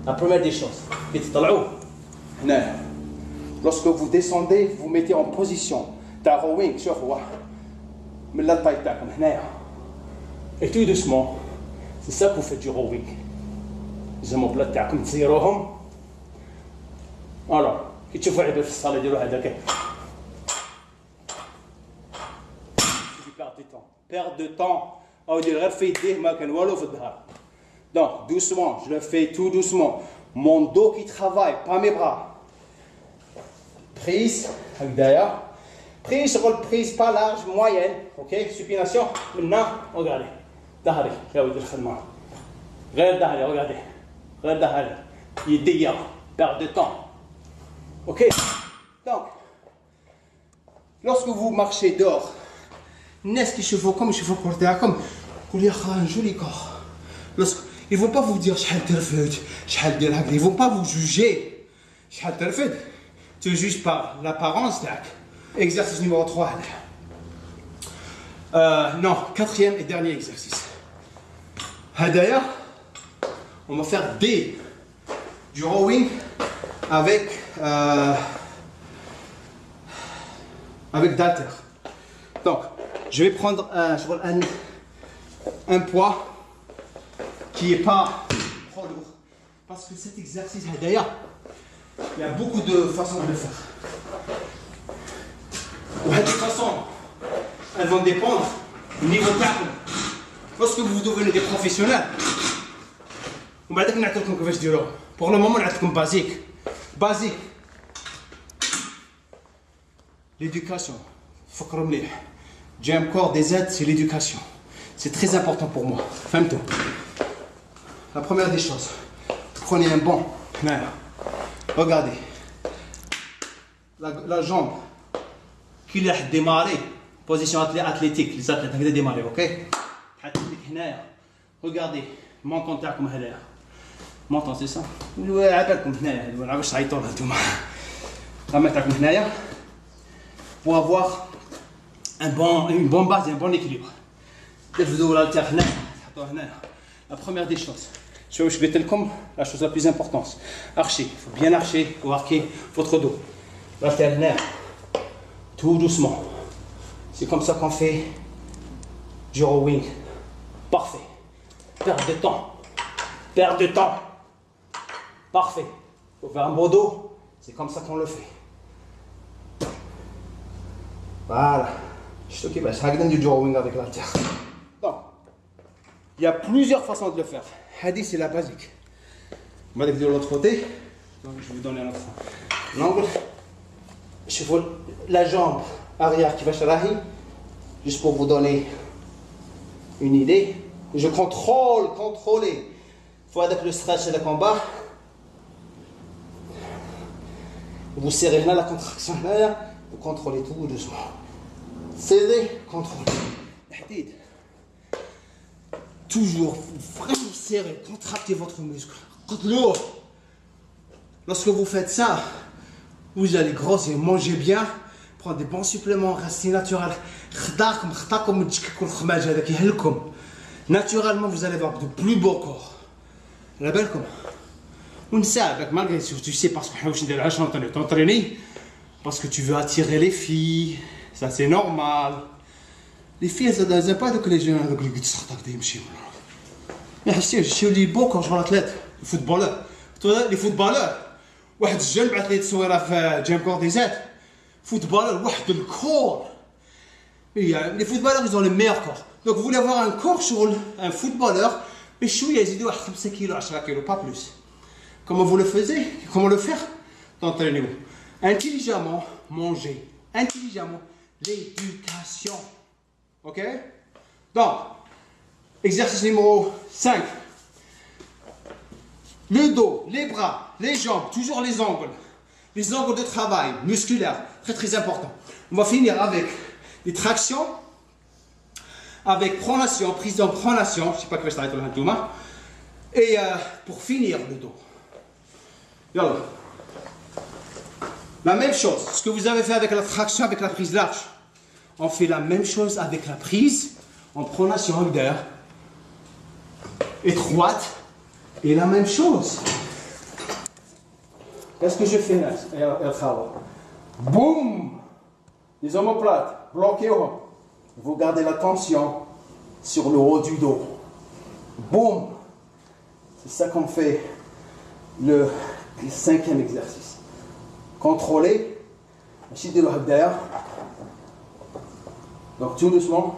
la première des choses كي تطلعوا هنا lorsque vous descendez vous mettez en position تاع rowing شوف هو من لا طاي تاعكم هنايا et tout doucement c'est ça que vous faites du rowing الزمبلات تاعكم تسيروهم الو كي تشوفوا عباد في الصاله يديروا هذاك perte de temps او يدير غير في يديه ما كان والو في الظهر donc doucement je le fais tout doucement mon dos qui travaille pas mes bras prise هكذايا prise شغل prise pas large moyenne ok supination maintenant regardez ظهري يا ولدي الخدمه غير ظهري regardez غير ظهري يديا perte de temps ok donc lorsque vous marchez dehors الناس كيشوفوكم يشوفوا الكور تاعكم يقول يا خا جولي كور lorsque ils vont pas vous dire شحال ترفد شحال دير هكذا ils vont pas vous juger شحال ترفد tu juges par l'apparence تاعك exercice numéro 3 non quatrième et dernier exercice هدايا on va faire du rowing avec d'halter donc je vais prendre un poids qui est pas trop lourd parce que cet exercice هدايا il y a beaucoup de façons de le faire وهذه façons elles vont dépendre du niveau تاعكم lorsque vous devenez des professionnels ومن بعدك نعطيكم كيفاش ديروه pour le moment نعطيكم basique l'éducation فكروا مليح j'aime encore des aides c'est l'éducation c'est très important pour moi فهمتوا la première des choses prenez un banc regardez la jambe qui راح démarrer position athlétique les athlètes هكذا démarrer ok تحط لك هنايا regardez menton تاعكم هنايا menton c'est ça عبالكم هنايا هذو علاش تعيطوا لها نتوما الرمى تاعكم هنايا pour avoir une bonne base et un bon équilibre تفردوا الالتير هنايا تحطوه هنايا la première des choses je vais te dire la chose la plus importante archer il faut bien archer pour arquer votre dos l'altère هنا tout doucement c'est comme ça qu'on fait du rowing parfait perte de temps parfait faut faire un beau dos c'est comme ça qu'on le fait voilà je te dis هكذا ندير du rowing avec l'haltère donc il y a plusieurs façons de le faire هذه c'est la basique on va aller de l'autre côté donc je vais vous donner un autre l'angle je vois la jambe arrière qui va charahi juste pour vous donner une idée je contrôler faut avec le stretch et le combat vous serrez là la contraction là vous contrôlez tout doucement serrez contrôlez الحديد toujours vraiment serré, contractez votre muscle. Lorsque vous faites ça, vous allez grossir, manger bien, prendre des bons suppléments, rester naturel. Naturellement, vous allez avoir de plus beaux corps. La belle comme. On sait, malgré tout, tu sais, parce que t'entraîner, parce que tu veux attirer les filles, ça c'est normal. Les filles, elles n'aiment pas que les jeunes avec les guides sortent des machines. Mais je suis beau quand je vois l'athlète, le footballeur. Les footballeurs, واحد الجن بعث لي تصويره في جيم كورديزات footballeur واحد الكور. Les footballeurs ils ont le meilleur corps. Donc vous voulez avoir un corps sur un footballeur بشويه يزيدوا واحد 5 كيلو 10 كيلو pas plus. Comment vous le faisiez? Comment le faire? D'entraînez-vous. Intelligemment, manger. Intelligemment, l'éducation. Ok? Donc, exercice numéro 5. Le dos, les bras, les jambes, toujours les angles. Les angles de travail musculaires, très très important. On va finir avec des tractions, avec pronation, prise en pronation. Je ne sais pas que je t'arrête là. Et pour finir le dos. Yalla. La même chose, ce que vous avez fait avec la traction, avec la prise large. On fait la même chose avec la prise en pronation d'air étroite. Et la même chose. Qu'est-ce que je fais là? Boum! Les omoplates, bloqués au haut. Vous gardez la tension sur le haut du dos. Boum! C'est ça qu'on fait le 5e exercice. Contrôlez. Donc tout doucement.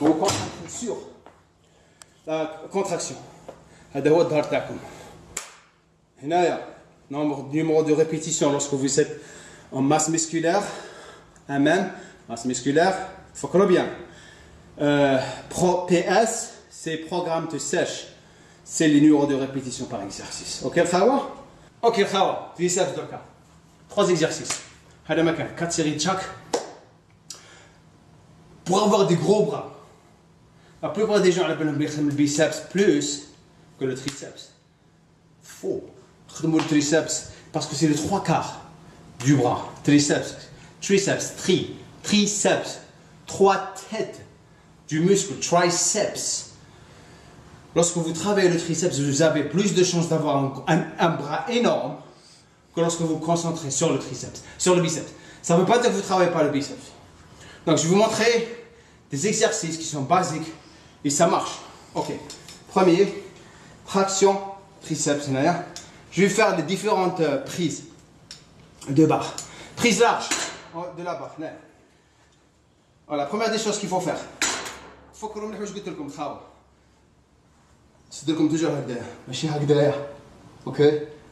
Vous concentrez sur la contraction. هذا هو الظهر تاعكم. هنايا numéro de répétition lorsque vous êtes en masse musculaire. Masse musculaire. Faut bien. PS, c'est programme de sèche. C'est les numéros de répétition par exercice. Ok, Khawa? Ok, Khawa. Triceps de cas. 3 exercices. 4 séries de chaque. Pour avoir des gros bras. La plupart des gens appellent le biceps plus que le triceps. Faux. Le triceps parce que c'est le 3/4 du bras. Triceps. Triceps. 3 têtes du muscle triceps. Lorsque vous travaillez le triceps, vous avez plus de chances d'avoir un bras énorme que lorsque vous vous concentrez sur le triceps, sur le biceps. Ça ne veut pas dire que vous ne travaillez pas le biceps. Donc je vais vous montrer des exercices qui sont basiques et ça marche. Ok. Premier, traction triceps. Je vais faire les différentes prises de barre. Prise large de la barre. Alors, la première des choses qu'il faut faire. Il faut que vous je vous comme ça. C'est comme toujours هكذايا ماشي هكذايا. OK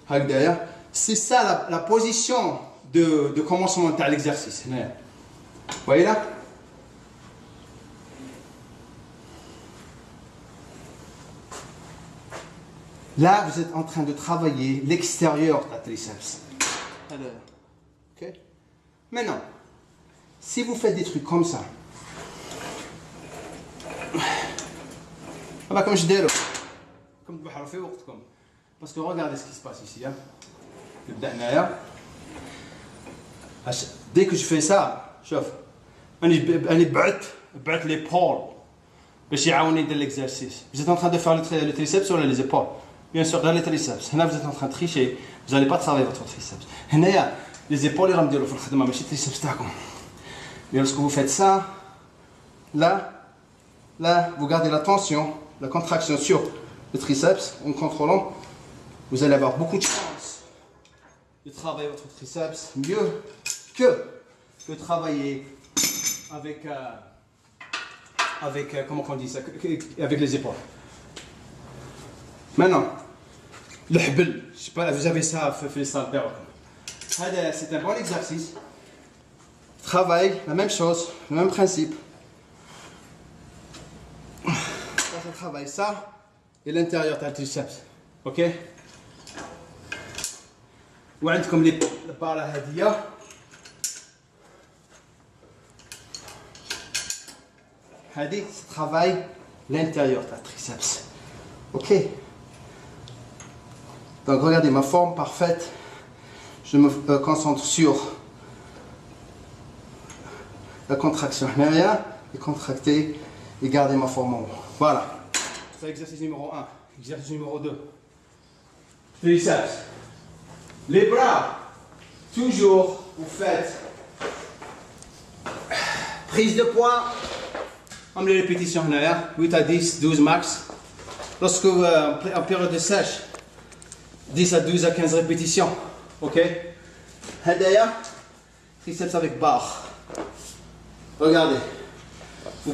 هكذايا. C'est ça la position de commencement de l'exercice. Vous voyez là? Là, vous êtes en train de travailler l'extérieur de la triceps. OK? Maintenant, si vous faites des trucs comme ça, comme je dis, comme parce que regardez ce qui se passe ici. Dès que je fais ça, je batte l'épaule. De l'exercice. Vous êtes en train de faire le triceps sur les épaules. Bien sûr, dans les triceps. Là, vous êtes en train de tricher. Vous n'allez pas travailler votre triceps. Les épaules, ils vont me dire, le triceps. Mais lorsque vous faites ça, là, vous gardez la tension, la contraction sur le triceps en contrôlant. Vous allez avoir beaucoup de chance de travailler votre triceps mieux que de travailler avec comment on dit ça, avec les épaules. Maintenant, le hbel, je sais pas, vous avez ça fait les salles c'est un bon exercice. Travail, la même chose, le même principe. Ça travaille ça et l'intérieur du triceps. Ok? وعندكم les barres هذية. هذه travaille l'intérieur du triceps. Ok? Donc regardez ma forme parfaite. Je me concentre sur la contraction arrière et contracter et garder ma forme en haut. Voilà. C'est l'exercice numéro 1. Exercice numéro 2. Triceps. Les bras. Toujours, vous faites prise de poids. On les répétitions en arrière. 8 à 10, 12 max. lorsque en période de sèche, 10 à 12 à 15 répétitions. Ok? Hadaya, triceps avec barre. Regardez. Vous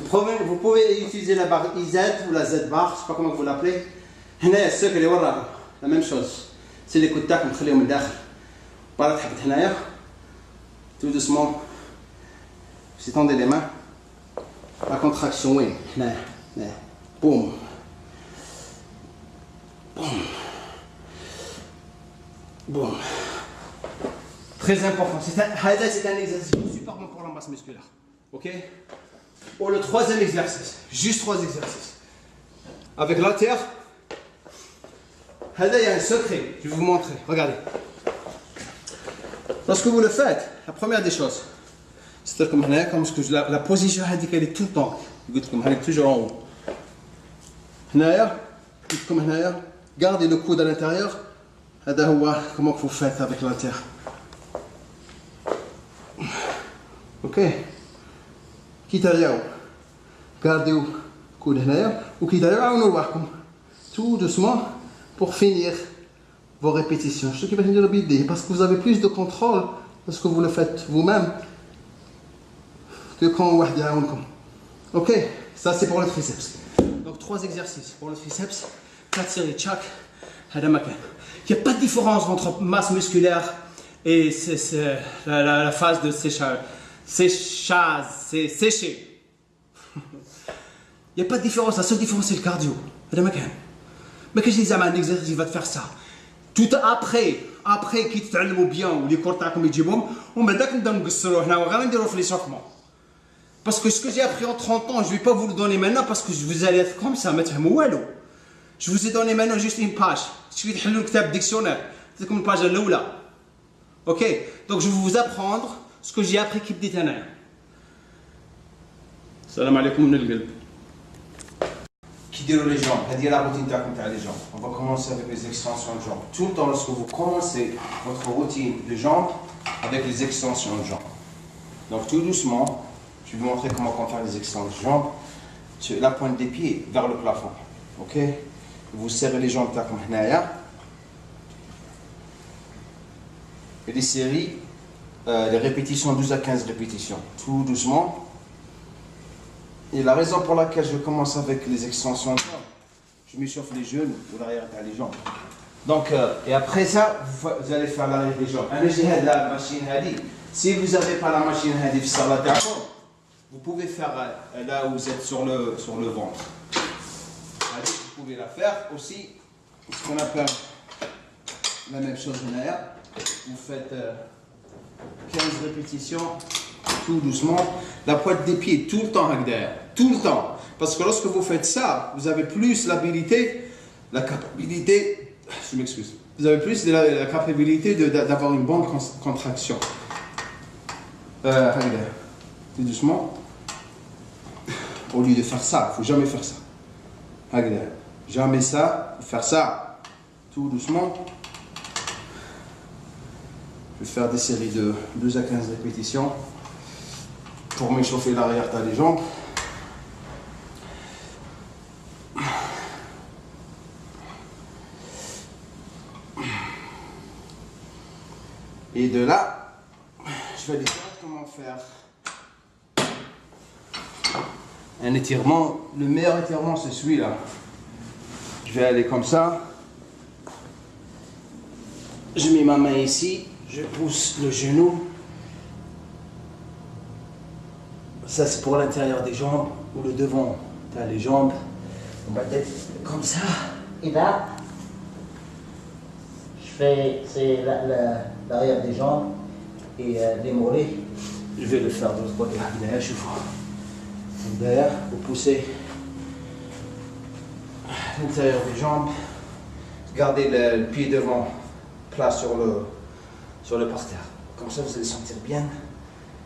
pouvez utiliser la barre IZ ou la Z bar, je ne sais pas comment vous l'appelez. هنا السوق اللي ورا la même chose. C'est les coups de tac نخليهم من الداخل. برا تحبط هنايا. Tout doucement. Vous étendez les mains. La contraction وين؟ هنايا. Boum. Boum. Boum. Très important. C'est un exercice super bon pour la masse musculaire. Ok? Pour le troisième exercice, juste 3 exercices. Avec l'haltère, il y a un secret, je vais vous montrer. Regardez. Lorsque vous le faites, la première des choses, c'est comme la position elle est tout le temps. Elle est toujours en haut. Gardez le coude à l'intérieur. Comment vous faites avec l'haltère. Ok. Gardez le coude tout doucement pour finir vos répétitions. Je sais qu'il va finir le parce que vous avez plus de contrôle lorsque vous le faites vous-même que quand on va. Ok, ça c'est pour le triceps. Donc 3 exercices pour le triceps, 4 séries chaque. Il n'y a pas de différence entre masse musculaire et la phase de séchage. Sécher. Il n'y a pas de différence, la seule différence c'est le cardio. Mais que je dis un exercice, il va te faire ça. Tout après qu'ils t'allent bien, ou les corps comme ils disent, on va dire l'échauffement. Parce que ce que j'ai appris en 30 ans, je ne vais pas vous le donner maintenant parce que vous allez être comme ça, je vous ai donné maintenant juste une page. Je suis le kitab dictionnaire, c'est comme une page à l'oula. Ok, donc je vais vous apprendre ce que j'ai appris qui dit Tanaya. Salam alaikum min al-qalb. Qui déroule les jambes, c'est-à-dire la routine les jambes. On va commencer avec les extensions de jambes. Tout le temps, lorsque vous commencez votre routine de jambes, avec les extensions de jambes. Donc tout doucement, je vais vous montrer comment faire les extensions de jambes. La pointe des pieds vers le plafond. Ok? Vous serrez les jambes comme Hanaya. Et les séries, les répétitions, 12 à 15 répétitions. Tout doucement. Et la raison pour laquelle je commence avec les extensions de jambes, je m'échauffe les genoux ou l'arrière des jambes. Donc, et après ça, vous allez faire l'arrière des jambes. La machine Hadi. Si vous n'avez pas la machine Hadi, vous pouvez faire là où vous êtes sur le ventre. Vous pouvez la faire aussi, ce qu'on appelle la même chose en arrière. Vous faites 15 répétitions, tout doucement. La pointe des pieds, tout le temps derrière. Tout le temps. Parce que lorsque vous faites ça, vous avez plus l'habilité, la capacité, je m'excuse, vous avez plus la capacité d'avoir une bonne contraction. Tout doucement. Au lieu de faire ça, il ne faut jamais faire ça. Jamais ça, faire ça. Tout doucement. Je vais faire des séries de 12 à 15 répétitions pour m'échauffer l'arrière des jambes. Et de là, je vais directement faire un étirement. Le meilleur étirement, c'est celui-là. Je vais aller comme ça. Je mets ma main ici. Je pousse le genou. Ça, c'est pour l'intérieur des jambes ou le devant. Tu as les jambes. On va être comme ça. Et là, je fais l'arrière des jambes et les mollets. Je vais le faire de l'autre côté. Derrière, je vois. Derrière, vous poussez l'intérieur des jambes. Gardez le pied devant plat sur le parterre. Comme ça, vous allez sentir bien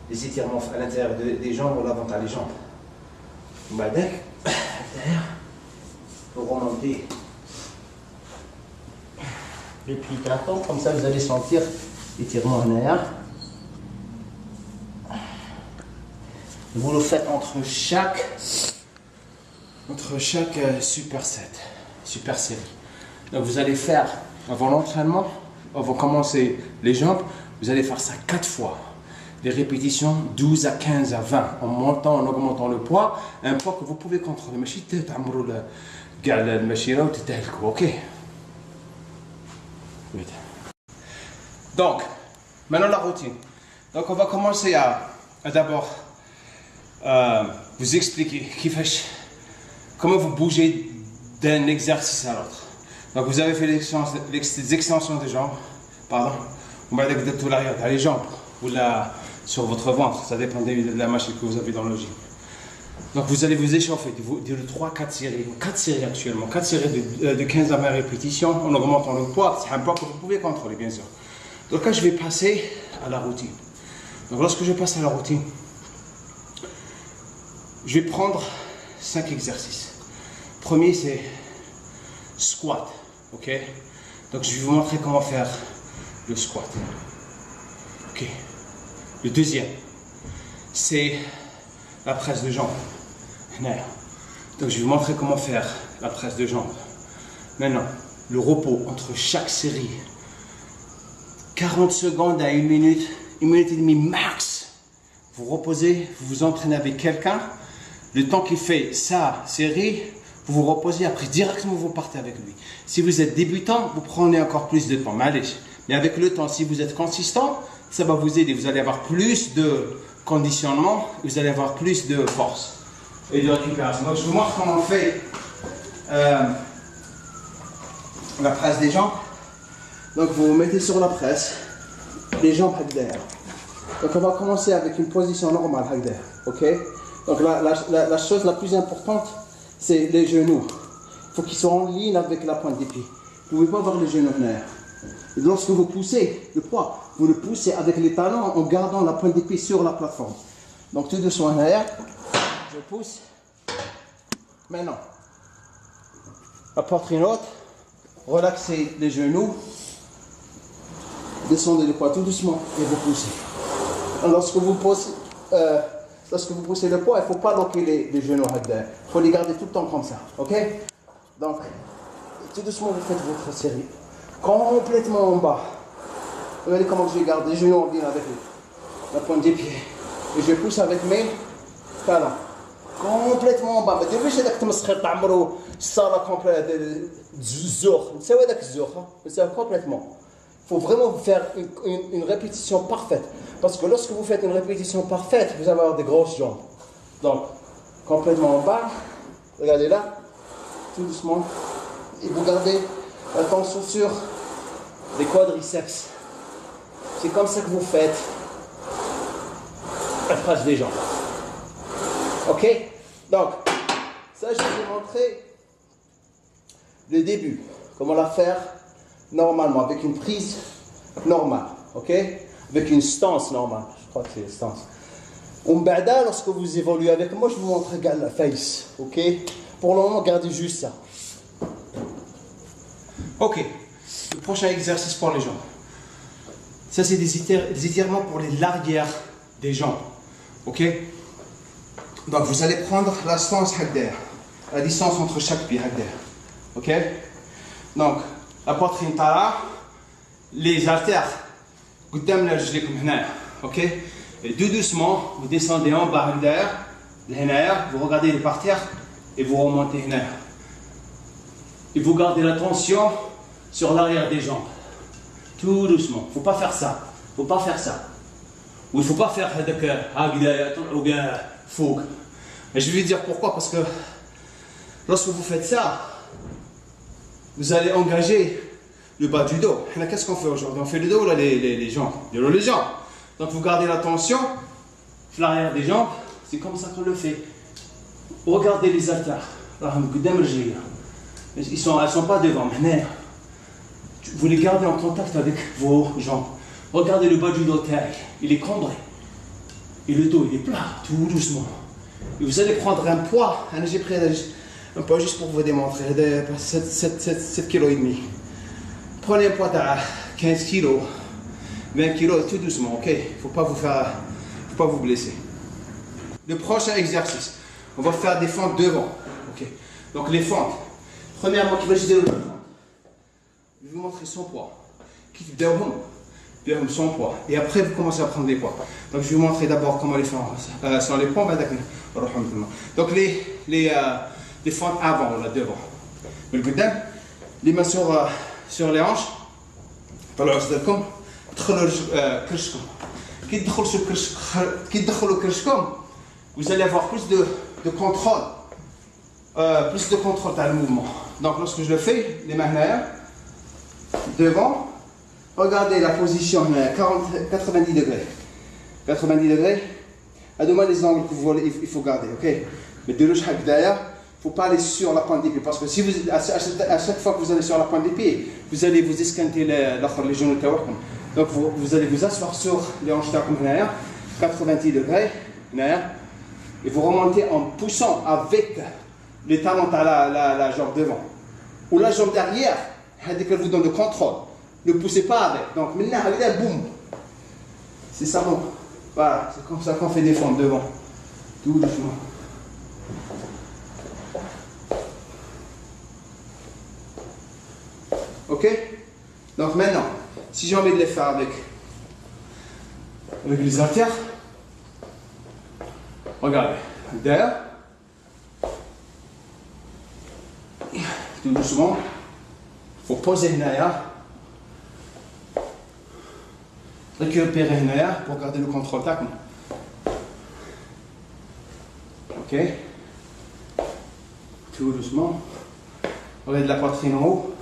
les étirements à l'intérieur des jambes ou l'avant des jambes. Derrière, pour remonter le pli plafond, comme ça vous allez sentir l'étirement en arrière. Vous le faites entre chaque superset. super série. Donc vous allez faire, avant l'entraînement, avant de commencer les jambes, vous allez faire ça 4 fois. Les répétitions 12 à 15 à 20, en montant, en augmentant le poids, un poids que vous pouvez contrôler. ماشي تعمروا كاع المشيره وتتهلكوا. Ok. Donc, maintenant la routine. Donc on va commencer à d'abord vous expliquer comment vous bougez d'un exercice à l'autre. Donc vous avez fait les extensions des jambes, pardon, on va dire tout l'arrière, les jambes ou là sur votre ventre, ça dépend de la machine que vous avez dans le gym. Donc vous allez vous échauffer de 3-4 séries, 4 séries actuellement, 4 séries de 15 à 20 répétitions en augmentant le poids, c'est un poids que vous pouvez contrôler bien sûr. Donc là je vais passer à la routine. Donc lorsque je passe à la routine, je vais prendre 5 exercices. Premier c'est squat, ok? Donc je vais vous montrer comment faire le squat. Ok. Le deuxième, c'est la presse de jambes. Donc je vais vous montrer comment faire la presse de jambes. Maintenant, le repos entre chaque série. 40 secondes à 1 minute, 1 minute et demie max. Vous reposez, vous vous entraînez avec quelqu'un. Le temps qu'il fait sa série, vous vous reposez, après directement vous partez avec lui. Si vous êtes débutant, vous prenez encore plus de temps. Mais avec le temps, si vous êtes consistant, ça va vous aider. Vous allez avoir plus de conditionnement, vous allez avoir plus de force et de récupération. Donc je vous montre comment on fait la presse des jambes. Donc vous vous mettez sur la presse, les jambes derrière. Donc on va commencer avec une position normale derrière, ok? Donc la chose la plus importante, c'est les genoux. Il faut qu'ils soient en ligne avec la pointe des pieds. Vous ne pouvez pas avoir les genoux derrière. Et lorsque vous poussez le poids, vous le poussez avec les talons en gardant la pointe des pieds sur la plateforme. Donc tout doucement en arrière, je pousse. Maintenant, la poitrine haute, relaxez les genoux, descendez le poids tout doucement et vous poussez. Lorsque vous poussez le poids, il ne faut pas loquer les genoux derrière. Il faut les garder tout le temps comme ça. Ok? Donc, tout doucement, vous faites votre série. Complètement en bas. Regardez comment je vais garder les genoux en ligne avec la pointe des pieds. Et je pousse avec mes talons. Complètement en bas. ما ديروش هذاك التمسخير تعمروا الصاله كومبليت الزور نساو هذاك الزور نساو complètement. Il faut vraiment faire une répétition parfaite. Parce que lorsque vous faites une répétition parfaite, vous allez avoir des grosses jambes. Donc, complètement en bas. Regardez là. Tout doucement. Et vous gardez la tension sur les quadriceps. C'est comme ça que vous faites la presse des jambes. Ok? Donc, ça je vais vous montrer le début. Comment la faire normalement, avec une prise normale. Ok? Avec une stance normale. Je crois que c'est une stance. Lorsque vous évoluez avec moi, je vous montre la face. Ok? Pour le moment, gardez juste ça. Ok, le prochain exercice pour les jambes. Ça, c'est des étirements pour l'arrière des jambes. Ok? Donc, vous allez prendre la stance derrière, la distance entre chaque pied derrière. Ok? Donc, la poitrine tara, les haltères, ok? Et tout doucement, vous descendez en bas derrière, vous regardez le parterre et vous remontez derrière. Et vous gardez la tension sur l'arrière des jambes. Tout doucement. Il ne faut pas faire ça. Il ne faut pas faire ça. Ou il ne faut pas faire ou bien fougue. Et je vais dire pourquoi. Parce que lorsque vous faites ça, vous allez engager le bas du dos. Qu'est-ce qu'on fait aujourd'hui? On fait le dos ou les jambes? Les jambes. Donc vous gardez la tension sur l'arrière des jambes. C'est comme ça qu'on le fait. Regardez les haltères. Elles ne sont pas devant, mais vous les gardez en contact avec vos jambes. Regardez le bas du dos, il est cambré. Et le dos, il est plat, tout doucement. Et vous allez prendre un poids. J'ai pris un poids juste pour vous démontrer, 7,5 kg. Prenez un poids de 15 kg, 20 kg, tout doucement, ok? Il ne faut pas vous blesser. Le prochain exercice, on va faire des fentes devant. Ok? Donc les fentes. Premièrement, qui va gérer le poids. Je vais vous montrer son poids. Qui te son poids. Et après, vous commencez à prendre des poids. Donc, je vais vous montrer d'abord comment les faire sans les poids. Donc, les fentes avant, là, devant. Les mains sur les hanches. طلعوا صدركم دخلوا كرشكم كي تدخلوا كرشكم vous allez avoir plus de contrôle dans le mouvement. Donc lorsque je le fais, les mains derrière, devant, regardez la position 90 degrés. 90 degrés, à deux mains les angles que vous voulez, il faut garder, ok? Mais de l'autre derrière, il ne faut pas aller sur la pointe des pieds, parce que si vous, à chaque fois que vous allez sur la pointe des pieds, vous allez vous esquinter les genoux. Donc vous allez vous asseoir sur les hanches derrière, 90 degrés, et vous remontez en poussant avec les talons à la jambe devant. Ou la jambe derrière, dès qu'elle vous donne le contrôle, ne poussez pas avec. Donc maintenant, boum. C'est ça, bon. Voilà, c'est comme ça qu'on fait des fentes devant. Tout doucement. Ok? Donc maintenant, si j'ai envie de les faire avec les haltères, regardez, derrière, tout doucement, il faut poser derrière, récupérer derrière pour garder le contrôle tac. Ok? Tout doucement, regardez la poitrine en haut.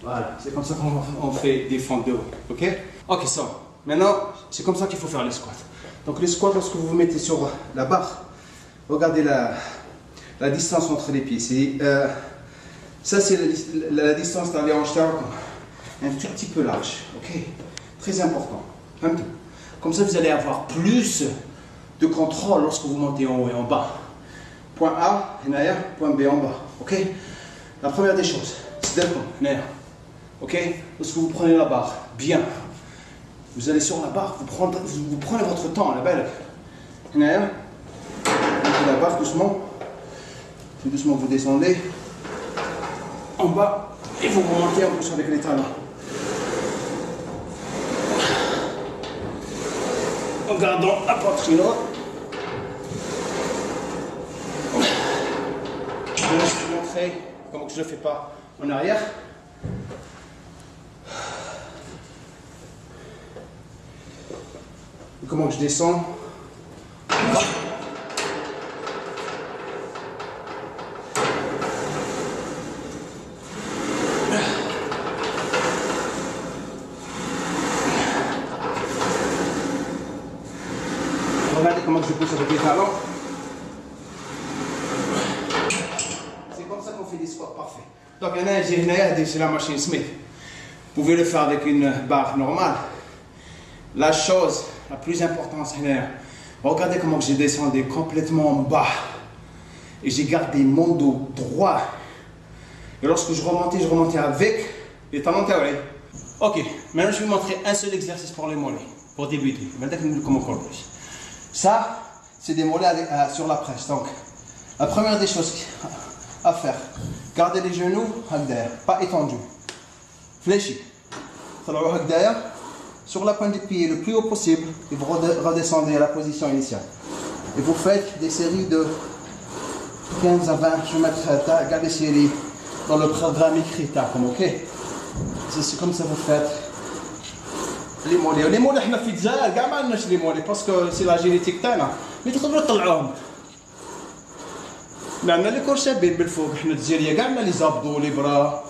Voilà, c'est comme ça qu'on fait des fentes de haut, ok? Ok, ça. Maintenant, c'est comme ça qu'il faut faire les squats. Donc les squats, lorsque vous vous mettez sur la barre, regardez la distance entre les pieds. Ça, c'est la distance dans les hanches un tout petit peu large, ok? Très important. Comme ça, vous allez avoir plus de contrôle lorsque vous montez en haut et en bas. Point A, point B en bas, ok? La première des choses, c'est d'être ok? Lorsque vous prenez la barre, bien. Vous allez sur la barre, vous prenez votre temps, la belle. La barre doucement. Tout doucement, vous descendez en bas et vous remontez en poussant avec les talons. En gardant la poitrine haute. Je vais vous montrer comment je ne le fais pas en arrière. Comment je descends. Regardez comment je pousse avec les talons. C'est comme ça qu'on fait des squats parfaits. Donc c'est la machine Smith. Vous pouvez le faire avec une barre normale. La chose la plus importante, c'est regardez comment je descendais complètement en bas et j'ai gardé mon dos droit. Et lorsque je remontais avec les talons théoriques. Ok, maintenant je vais vous montrer un seul exercice pour les mollets, pour débuter. Maintenant, comment on plus. Ça, c'est des mollets sur la presse. Donc, la première des choses à faire, gardez les genoux derrière, pas étendus, fléchis. Derrière. Sur la pointe du pied le plus haut possible et vous redescendez à la position initiale. Et vous faites des séries de 15 à 20, je vais mettre des séries dans le programme écrit, comme ok? C'est comme ça que vous faites les mollets. Les mollets, on a fait déjà, les mollets, parce que c'est la génétique تاعنا. Mais tu peux تطلعوهم. Mais on a les corps شابين بالفوق، احنا الجزائرية كاع عندنا لي زابدو لي برا،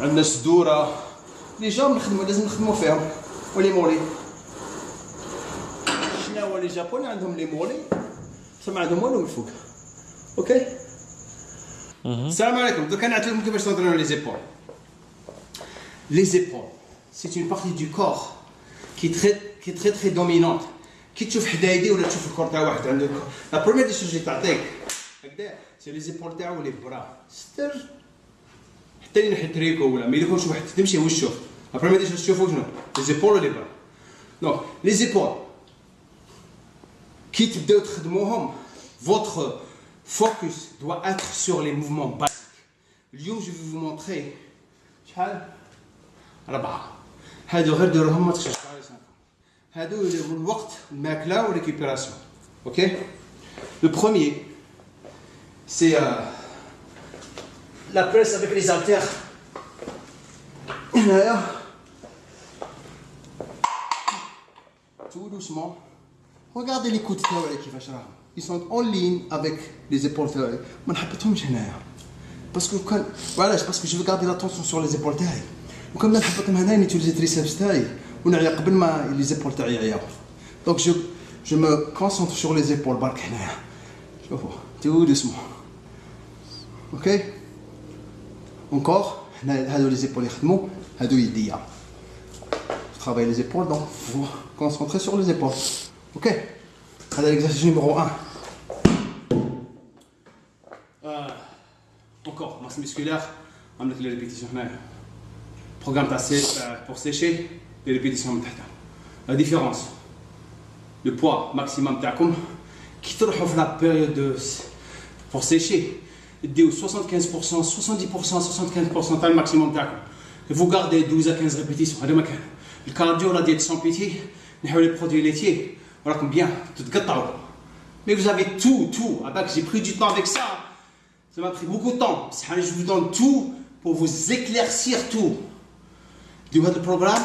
عندنا الصدورة. Les jambes لازم نخدموا فيهم. ولي مولي شنو هو لي جابوني عندهم لي مولي ما عندهم والو من الفوق اوكي السلام عليكم دوك نعطيكم كيفاش تنطرونو لي زيبول c'est une partie du corps qui est très dominante كي تشوف حدايدي ولا تشوف الكور تاع واحد عنده لا بروميير دي شوز اللي تعطيك هكذا سي لي زيبول تاعو لي برا ستر حتى ينحي تريكو ولا ما يكونش واحد تمشي وشوف. La première des choses, les épaules et les bras. Donc, les épaules, quitte d'autres mouvements, votre focus doit être sur les mouvements basiques. اليوم je vais vous montrer شحال 4 هادو غير ديروهم ما تخشوش هادو يديروا الوقت الماكله والريكيبيراسيون اوكي لو بروميير سي لا بريس افيك لي زالتير هنايا tout doucement regardez les coudes تاوعي كيفاش راهم ils sont en ligne avec les épaules تاوعي ما نحبطهمش هنايا باسكو كان وعلاش باسكو جو غاردي لاتونسيون سور لي زيبول تاعي وكان نحبطهم هنايا نيتيليزي تريسبس تاعي ونعيا قبل ما لي زيبول تاعي يعياو دونك جو مو كونسونتر سور لي زيبول برك هنايا شوفوا تو دوسمون اوكي encore هنا هادو لي زيبول يخدموا هادو يديا travailler les épaules donc vous concentrer sur les épaules ok هذا l'exercice numéro 1 encore masse musculaire عندك les répétitions هنايا programme تاع pour sécher les répétitions من تحت la différence le poids maximum تاعكم كي تروحوا في la période pour sécher ديو 75% 70% 75% تاع الماكسيموم تاعكم vous gardez 12 à 15 répétitions هذا ما كان الكارديو لا ديت سون بيتي نحاول لي برودوي ليتيي وراكم بيان تتقطعوا mais vous avez tout avec j'ai pris du temps avec ça ça m'a pris beaucoup de temps بصح je vous donne tout pour vous éclaircir tout ديروا هذا البروغرام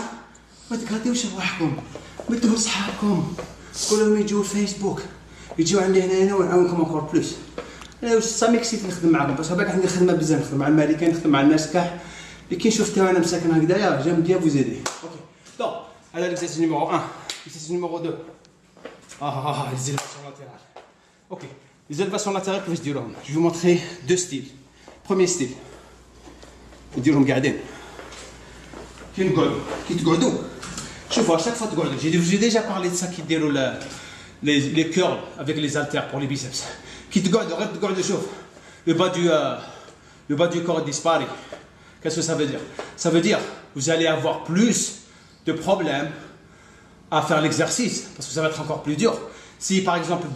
ما تقاديوش رواحكم ما تديروا صحابكم كلهم يجيو الفيسبوك يجيو عندي هنا ونعاونكم اونكور بلوس انا واش سا ميكسيت نخدم معاكم بس باك عندي خدمه بزاف نخدم مع المالكين نخدم مع الناس كاع اللي كي شفت انا مساكن هكذايا جام بيان فوز ايدي اوكي donc alors l'exercice numéro 1 l'exercice numéro 2 les élévations latérales ok les élévations latérales كيفاش ديروهم je vais vous montrer deux styles premier style نديرهم قاعدين كي تقعدوا شوفوا à chaque fois تقعدوا j'ai déjà parlé de ça qui ديروا les curls avec les haltères pour les biceps كي تقعدوا غير تقعدوا شوف le bas du corps disparaît qu'est-ce que ça veut dire ça veut dire vous allez avoir plus de problèmes à faire l'exercice parce que ça va être encore plus dur si par exemple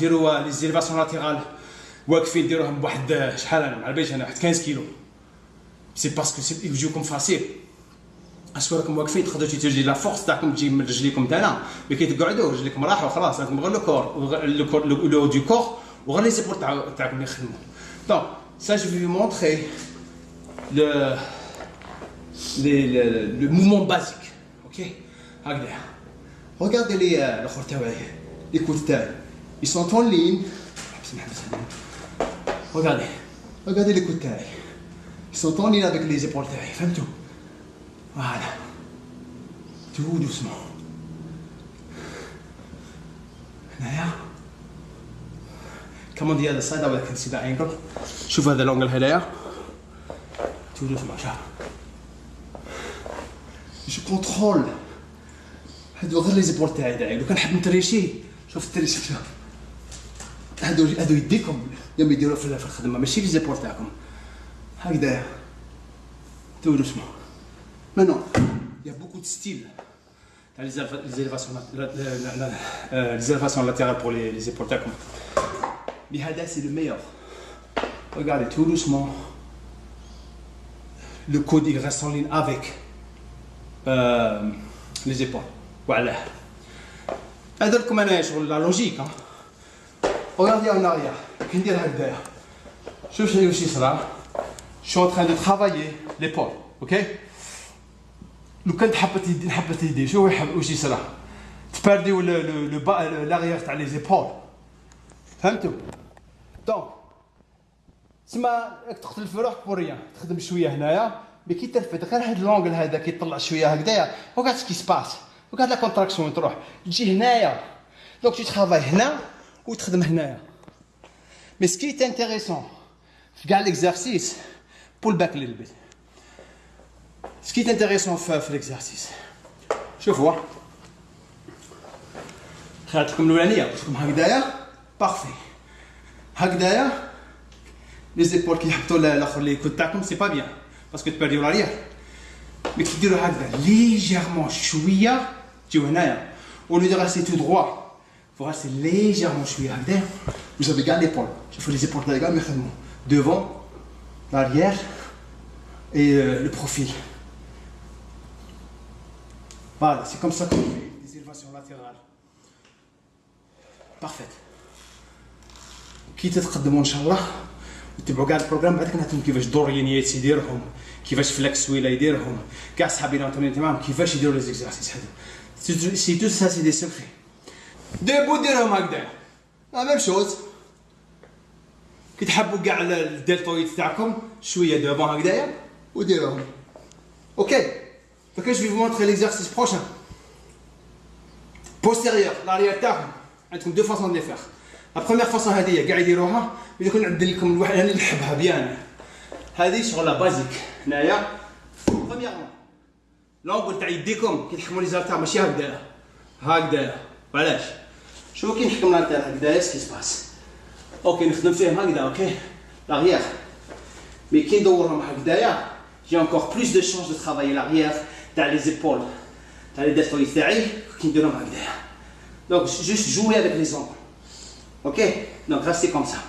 les élévations latérales واقفين ديروهم بواحد شحال انا على باليش انا واحد 15 كيلو c'est parce que يجيوكم فاسيل اسكو راكم واقفين تقدروا تيتيجي لا فورس تاعكم تجي من رجليكم تاعنا مي كي تقعدوا رجليكم راحوا خلاص راكم غير لو دو كور وغير لي زيبول تاعكم يخدموا دونك ça je vais vous montrer le mouvement basique ok هكذا regardez الاخر تاعي les coudes تاعي ils sont en ligne regardez les coudes تاعي ils sont en ligne avec les épaules تاعي فهمتوا voilà tout doucement هنايا كمان دي هذا السايد ولا كنسي ذا انجل شوف هذا لونجل هنايا tout doucement شوف جو كونترول هادو غير لي زيبول تاعي لو كان نحب نتريشي شوف التريشي شوف هادو يديكم يوم يديروا في الخدمه ماشي لي زيبول تاعكم هكذا تو دوسمون مانون يا بوكو دو ستيل تاع les élévations latérales pour les épaules تاعكم mais هذا c'est le meilleur regardez tout doucement le coude il reste en ligne avec les épaules voilà هذا لكم انا شغل لا لوجيك regardez en arrière كي ندير هكذايا شوف شنو واش يصرى je suis en train de travailler l'épaule ok لو كان حبت يدي شو واش يصرى تبارديو لو با لاغيير تاع لي زيبول فهمتوا دونك تسمى تقتل في روحك بوريان تخدم شويه هنايا مي كي ترفد غير هاد لونغل هذا كي يطلع شويه هكذايا وقعد سكي سباس وقعد لا كونتراكسيون تروح تجي هنايا دونك تي ترافاي هنا وتخدم هنايا مي سكي تي انتريسون في كاع ليكزارسيس بول باك ليل بيت سكي تي انتريسون في ليكزارسيس شوفوا خلات لكم الاولانيه قلت لكم هكذايا بارفي هكذايا لي زيبول كي يحطوا الاخر لي كود تاعكم سي با بيان باسكو تبرديو لاريير مي كي ديروا هكذا ليجيرمون شويه تجيو هنايا au lieu de rester tout droit faut rester légèrement شويه هكذا vous avez gardé l'épaule شوفوا لي زيبول تاعي كاع يخدموا devant l'arrière et le profil. Voilà, c'est comme ça qu'on fait des élévations latérales. Parfait. كي تتقدموا ان شاء الله وتبعوا كاع البروغرام بعدك نعطيكم كيفاش دورينيات يديرهم كيفاش فلكس ويلا يديرهم كاع صحابي نعطوني تمام كيفاش يديروا لي زيكزارسيس هادو سي تو سا سي دي سيكري ديبو ديرهم هكذا لا ميم شوز كي تحبوا كاع الدلتويد تاعكم شويه دوفون هكذايا وديروهم اوكي دونك جو في vous montrer l'exercice prochain postérieur l'arrière تاعهم عندكم دو فاصون دي فير لا بروميير فاصون هذه كاع يديروها يكون نعدل لكم الواحد انا اللي نحبها بيان هذه شغل لا بازيك هنايا برومييرمون لونغول تاع يديكم كي تحكموا لي زالتار ماشي هكذا علاش شوفوا كي نحكم لالتار هكذايا سكي سباس اوكي نخدم فيهم هكذا اوكي لاغيير مي كي ندورهم هكذايا جي انكور بلوس دو شونس دو ترافايي لاغيير تاع لي زيبول تاع لي ديلتويد تاعي كي نديرهم هكذايا دونك جوست جوي افيك لي زونغل ok donc restez comme ça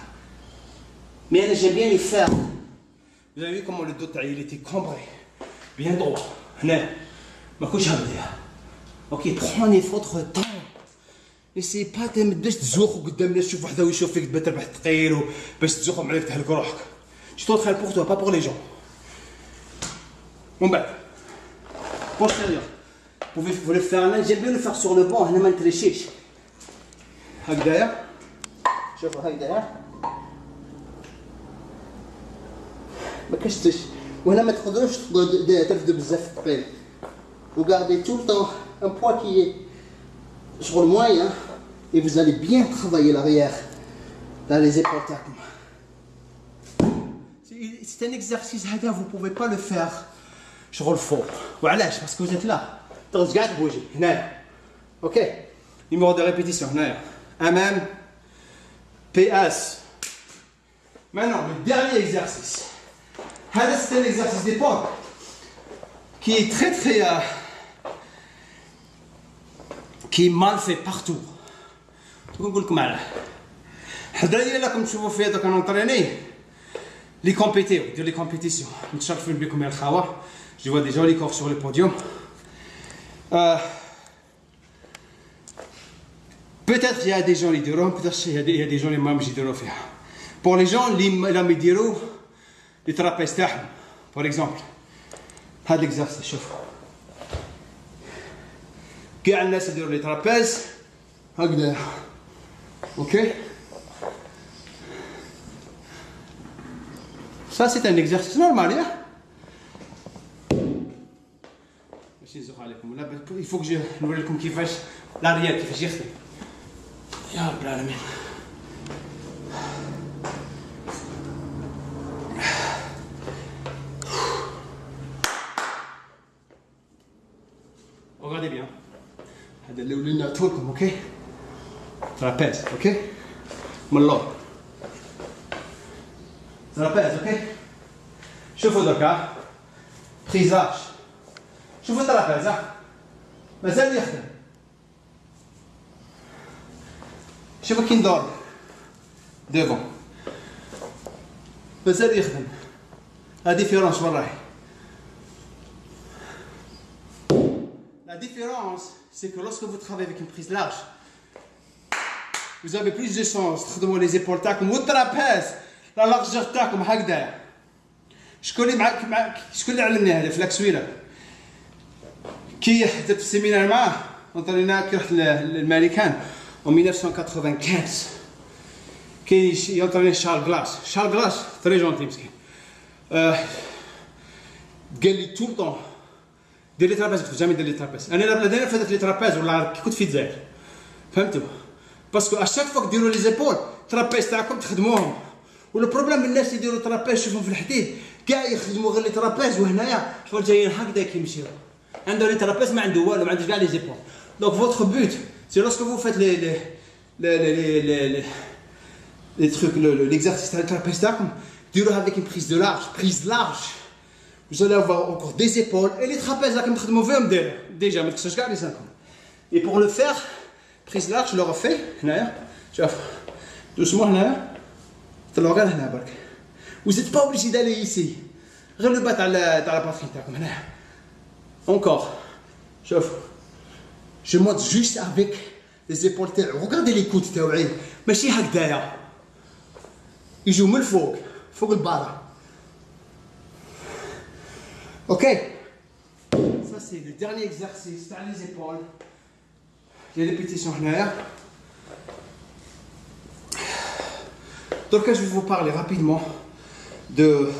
mais j'aime bien les faire vous avez vu comment le dos il était cambré bien droit هنا ما كنتش هكذا ok prenez votre temps essayez pas ما تبداش تزوخوا قدام الناس تشوف واحد ويشوف فيك تبى تربح ثقيل باش تزوخهم عليك تهلك روحك tu t'entraînes pour toi pas pour les gens ومن بعد postérieur vous le faire là j'aime bien le faire sur le banc هنا ما نتريشيش هكذايا شوفوا هكذا ما كشتش وهنا ما تقدروش ترفدوا بزاف ثقيل وغاردي tout le temps un poids qui est sur le moyen et vous allez bien travailler l'arrière dans les épaules تاعكم. C'est un exercice هذا vous pouvez pas le faire شغل فوق وعلاش باسكو vous êtes là تغز كاع تبوجي هنايا اوكي numéro de répétition هنايا امام PS. Maintenant, le dernier exercice. C'est un exercice d'épaule qui est qui est mal fait partout. نقول لكم علاه. حضرني لكم تشوفوا فيها دوك نونطريني لي كومبيتيو دير لي كومبيتيسيون متشرفين بكم يا الخاوه. Je vois des jolis corps sur le podium. Peut-être il y a des gens qui diront, peut-être il y a des gens qui diront faire. Pour les gens, les diront les trapèzes تاعهم. Par exemple, هذا l'exercice شوف. كاع الناس يديروا لي trapèzes هكذا. OK. Ça c'est un exercice normal, hein? ماشي نزوق عليكم ولا il faut que je نوري لكم كيفاش l'arrière كيفاش يخدم. يا رب العالمين regardez bien هذا اللي نعطيه لكم اوكي ترابيز اوكي من اللور ترابيز اوكي شوفوا دركا بريز لارج شوفوا الترابيز مازال يخدم شوفوا كي ندور ديفون مازال يخدم لا ديفيرونس وين راهي La différence, c'est que lorsque vous travaillez avec une prise large, vous avez plus de chance تخدموا les épaules تاعكم والترابيز لا لارجور تاعكم هكذا. شكون اللي علمني هذا في لاكسويله كي حدثت في السيمينار معاه نطرينا كي رحت للامريكان en 1995 كي ينطريني شارل غلاس تري جونتي مسكين قال لي tout le temps دير لي ترابيز كنت جامي ندير لي ترابيز انا لا داير فاتت لي ترابيز ولا كي كنت في الجزائر فهمتوا باسكو اشاك فوا ديروا لي زيبول ترابيز تاعكم تخدموهم ولو بروبليم الناس اللي يديروا ترابيز شوفهم في الحديد كاع يخدموا غير لي ترابيز وهنايا شغل جايين هكذا كيمشيو عنده لي ترابيز ما عنده والو ما عندوش كاع لي زيبول دونك فوتر بوت سي لوسكو فو فات les trucs l'exercice تاع الترابيز تاعكم ديروها avec une prise large vous allez avoir encore des épaules et les trapèzes là comme تخدموا فيهم déjà ما تكسرش كاع لي سانكم et pour le faire prise large je le refais هنايا شوف doucement هنايا طلعوا غير هنا برك vous n'êtes pas obligé d'aller ici غير لو با تاع لا باترين تاعكم هنا. Encore. شوف. Je monte juste avec les épaules تاعو. Regardez les coudes تاوعي. ماشي هكذايا. يجوا من الفوق. فوق البارة. Ok. Ça c'est le dernier exercice تاع les épaules. Les répétitions هنايا. Donc je vais vous parler rapidement de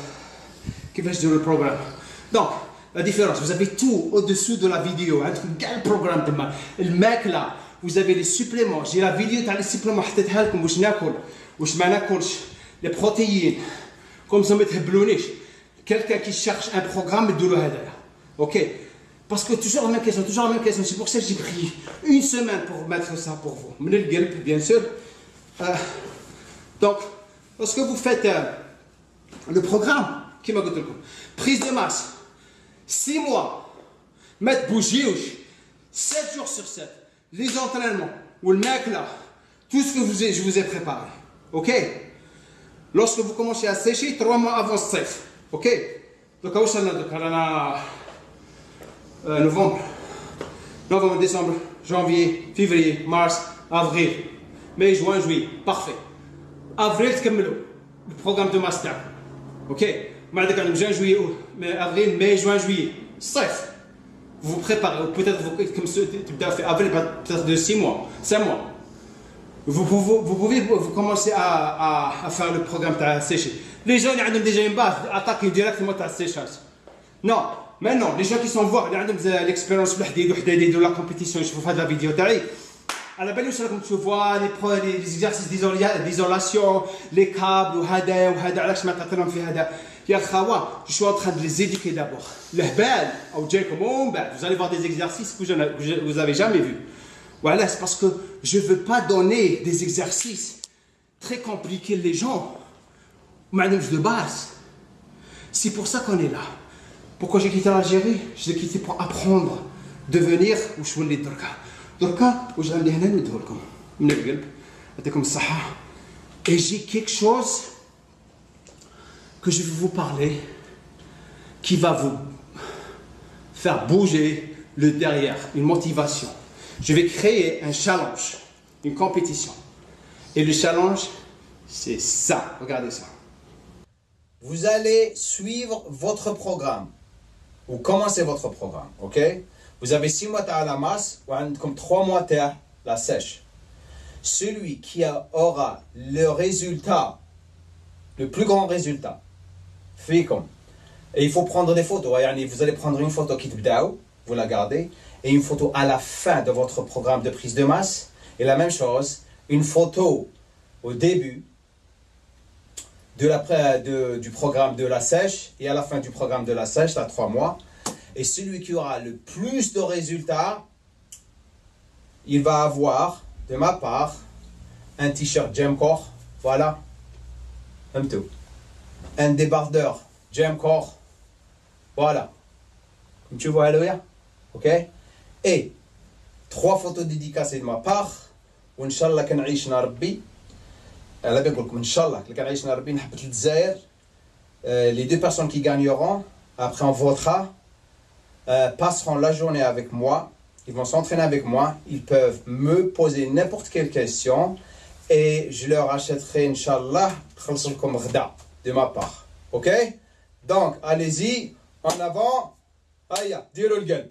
كيفاش نديرو le programme. Donc la différence, vous avez tout au-dessous de la vidéo. عندكم كاع البروغرام تما الماكله. Vous avez les suppléments. J'ai la vidéo تاع les suppléments حطيتها لكم واش ناكل واش ما ناكلش. Les protéines. Comme ça ما تهبلونيش. Quelqu'un qui cherche un programme نديرو هذايا. OK. Parce que toujours la même question, toujours la même question. C'est pour ça que j'ai pris une semaine pour mettre ça pour vous. من القلب bien sûr. Donc lorsque vous faites le programme qui m'a dit prise de masse 6 mois mettre bouger 7 jours sur 7 les entraînements ou le mec là tout ce que je vous ai préparé. OK, lorsque vous commencez à sécher 3 mois avant ce chef. OK, donc novembre, décembre, janvier, février, mars, avril, mai, juin, juillet. Parfait. Avril, le programme de master. OK, juin, juillet, avril, mai, juin, juillet. Safe. Vous vous préparez. Peut-être comme ce avril, peut-être de 6 mois, 5 mois. Vous pouvez commencer à faire le programme de sécher. Les gens, ils ont déjà une base, attaquent directement à séchage. Non, maintenant, les gens qui sont voir, ils ont l'expérience de la compétition, je vous fais de la vidéo. À la belle comme tu vois, les exercices d'isolation, les câbles, je suis en train de les éduquer d'abord. Vous allez voir des exercices que vous n'avez jamais vus. Voilà, c'est parce que je ne veux pas donner des exercices très compliqués les gens. De base. C'est pour ça qu'on est là. Pourquoi j'ai quitté l'Algérie? Je l'ai quitté pour apprendre, devenir où je voulais être. Et j'ai quelque chose que je vais vous parler qui va vous faire bouger le derrière, une motivation. Je vais créer un challenge, une compétition. Et le challenge, c'est ça. Regardez ça. Vous allez suivre votre programme. Vous commencez votre programme, ok? Vous avez 6 mois à la masse, ou comme 3 mois à la sèche. Celui qui aura le résultat, le plus grand résultat, fait comme. Et il faut prendre des photos. Vous allez prendre une photo qui vous la gardez, et une photo à la fin de votre programme de prise de masse. Et la même chose, une photo au début du programme de la sèche et à la fin du programme de la sèche, à 3 mois. Et celui qui aura le plus de résultats, il va avoir, de ma part, un t-shirt Gemcore, voilà, un débardeur Gemcore, voilà, comme tu vois, Aloya, ok? Et 3 photos dédicacées de ma part, ou Inch'Allah, kan aïshna Rabbi. Alors, bien comme Inch'Allah, les 2 personnes qui gagneront, après on votera, passeront la journée avec moi, ils vont s'entraîner avec moi, ils peuvent me poser n'importe quelle question et je leur achèterai, Inch'Allah, de ma part. Ok? Donc, allez-y, en avant, aïe, dis-le le gueule.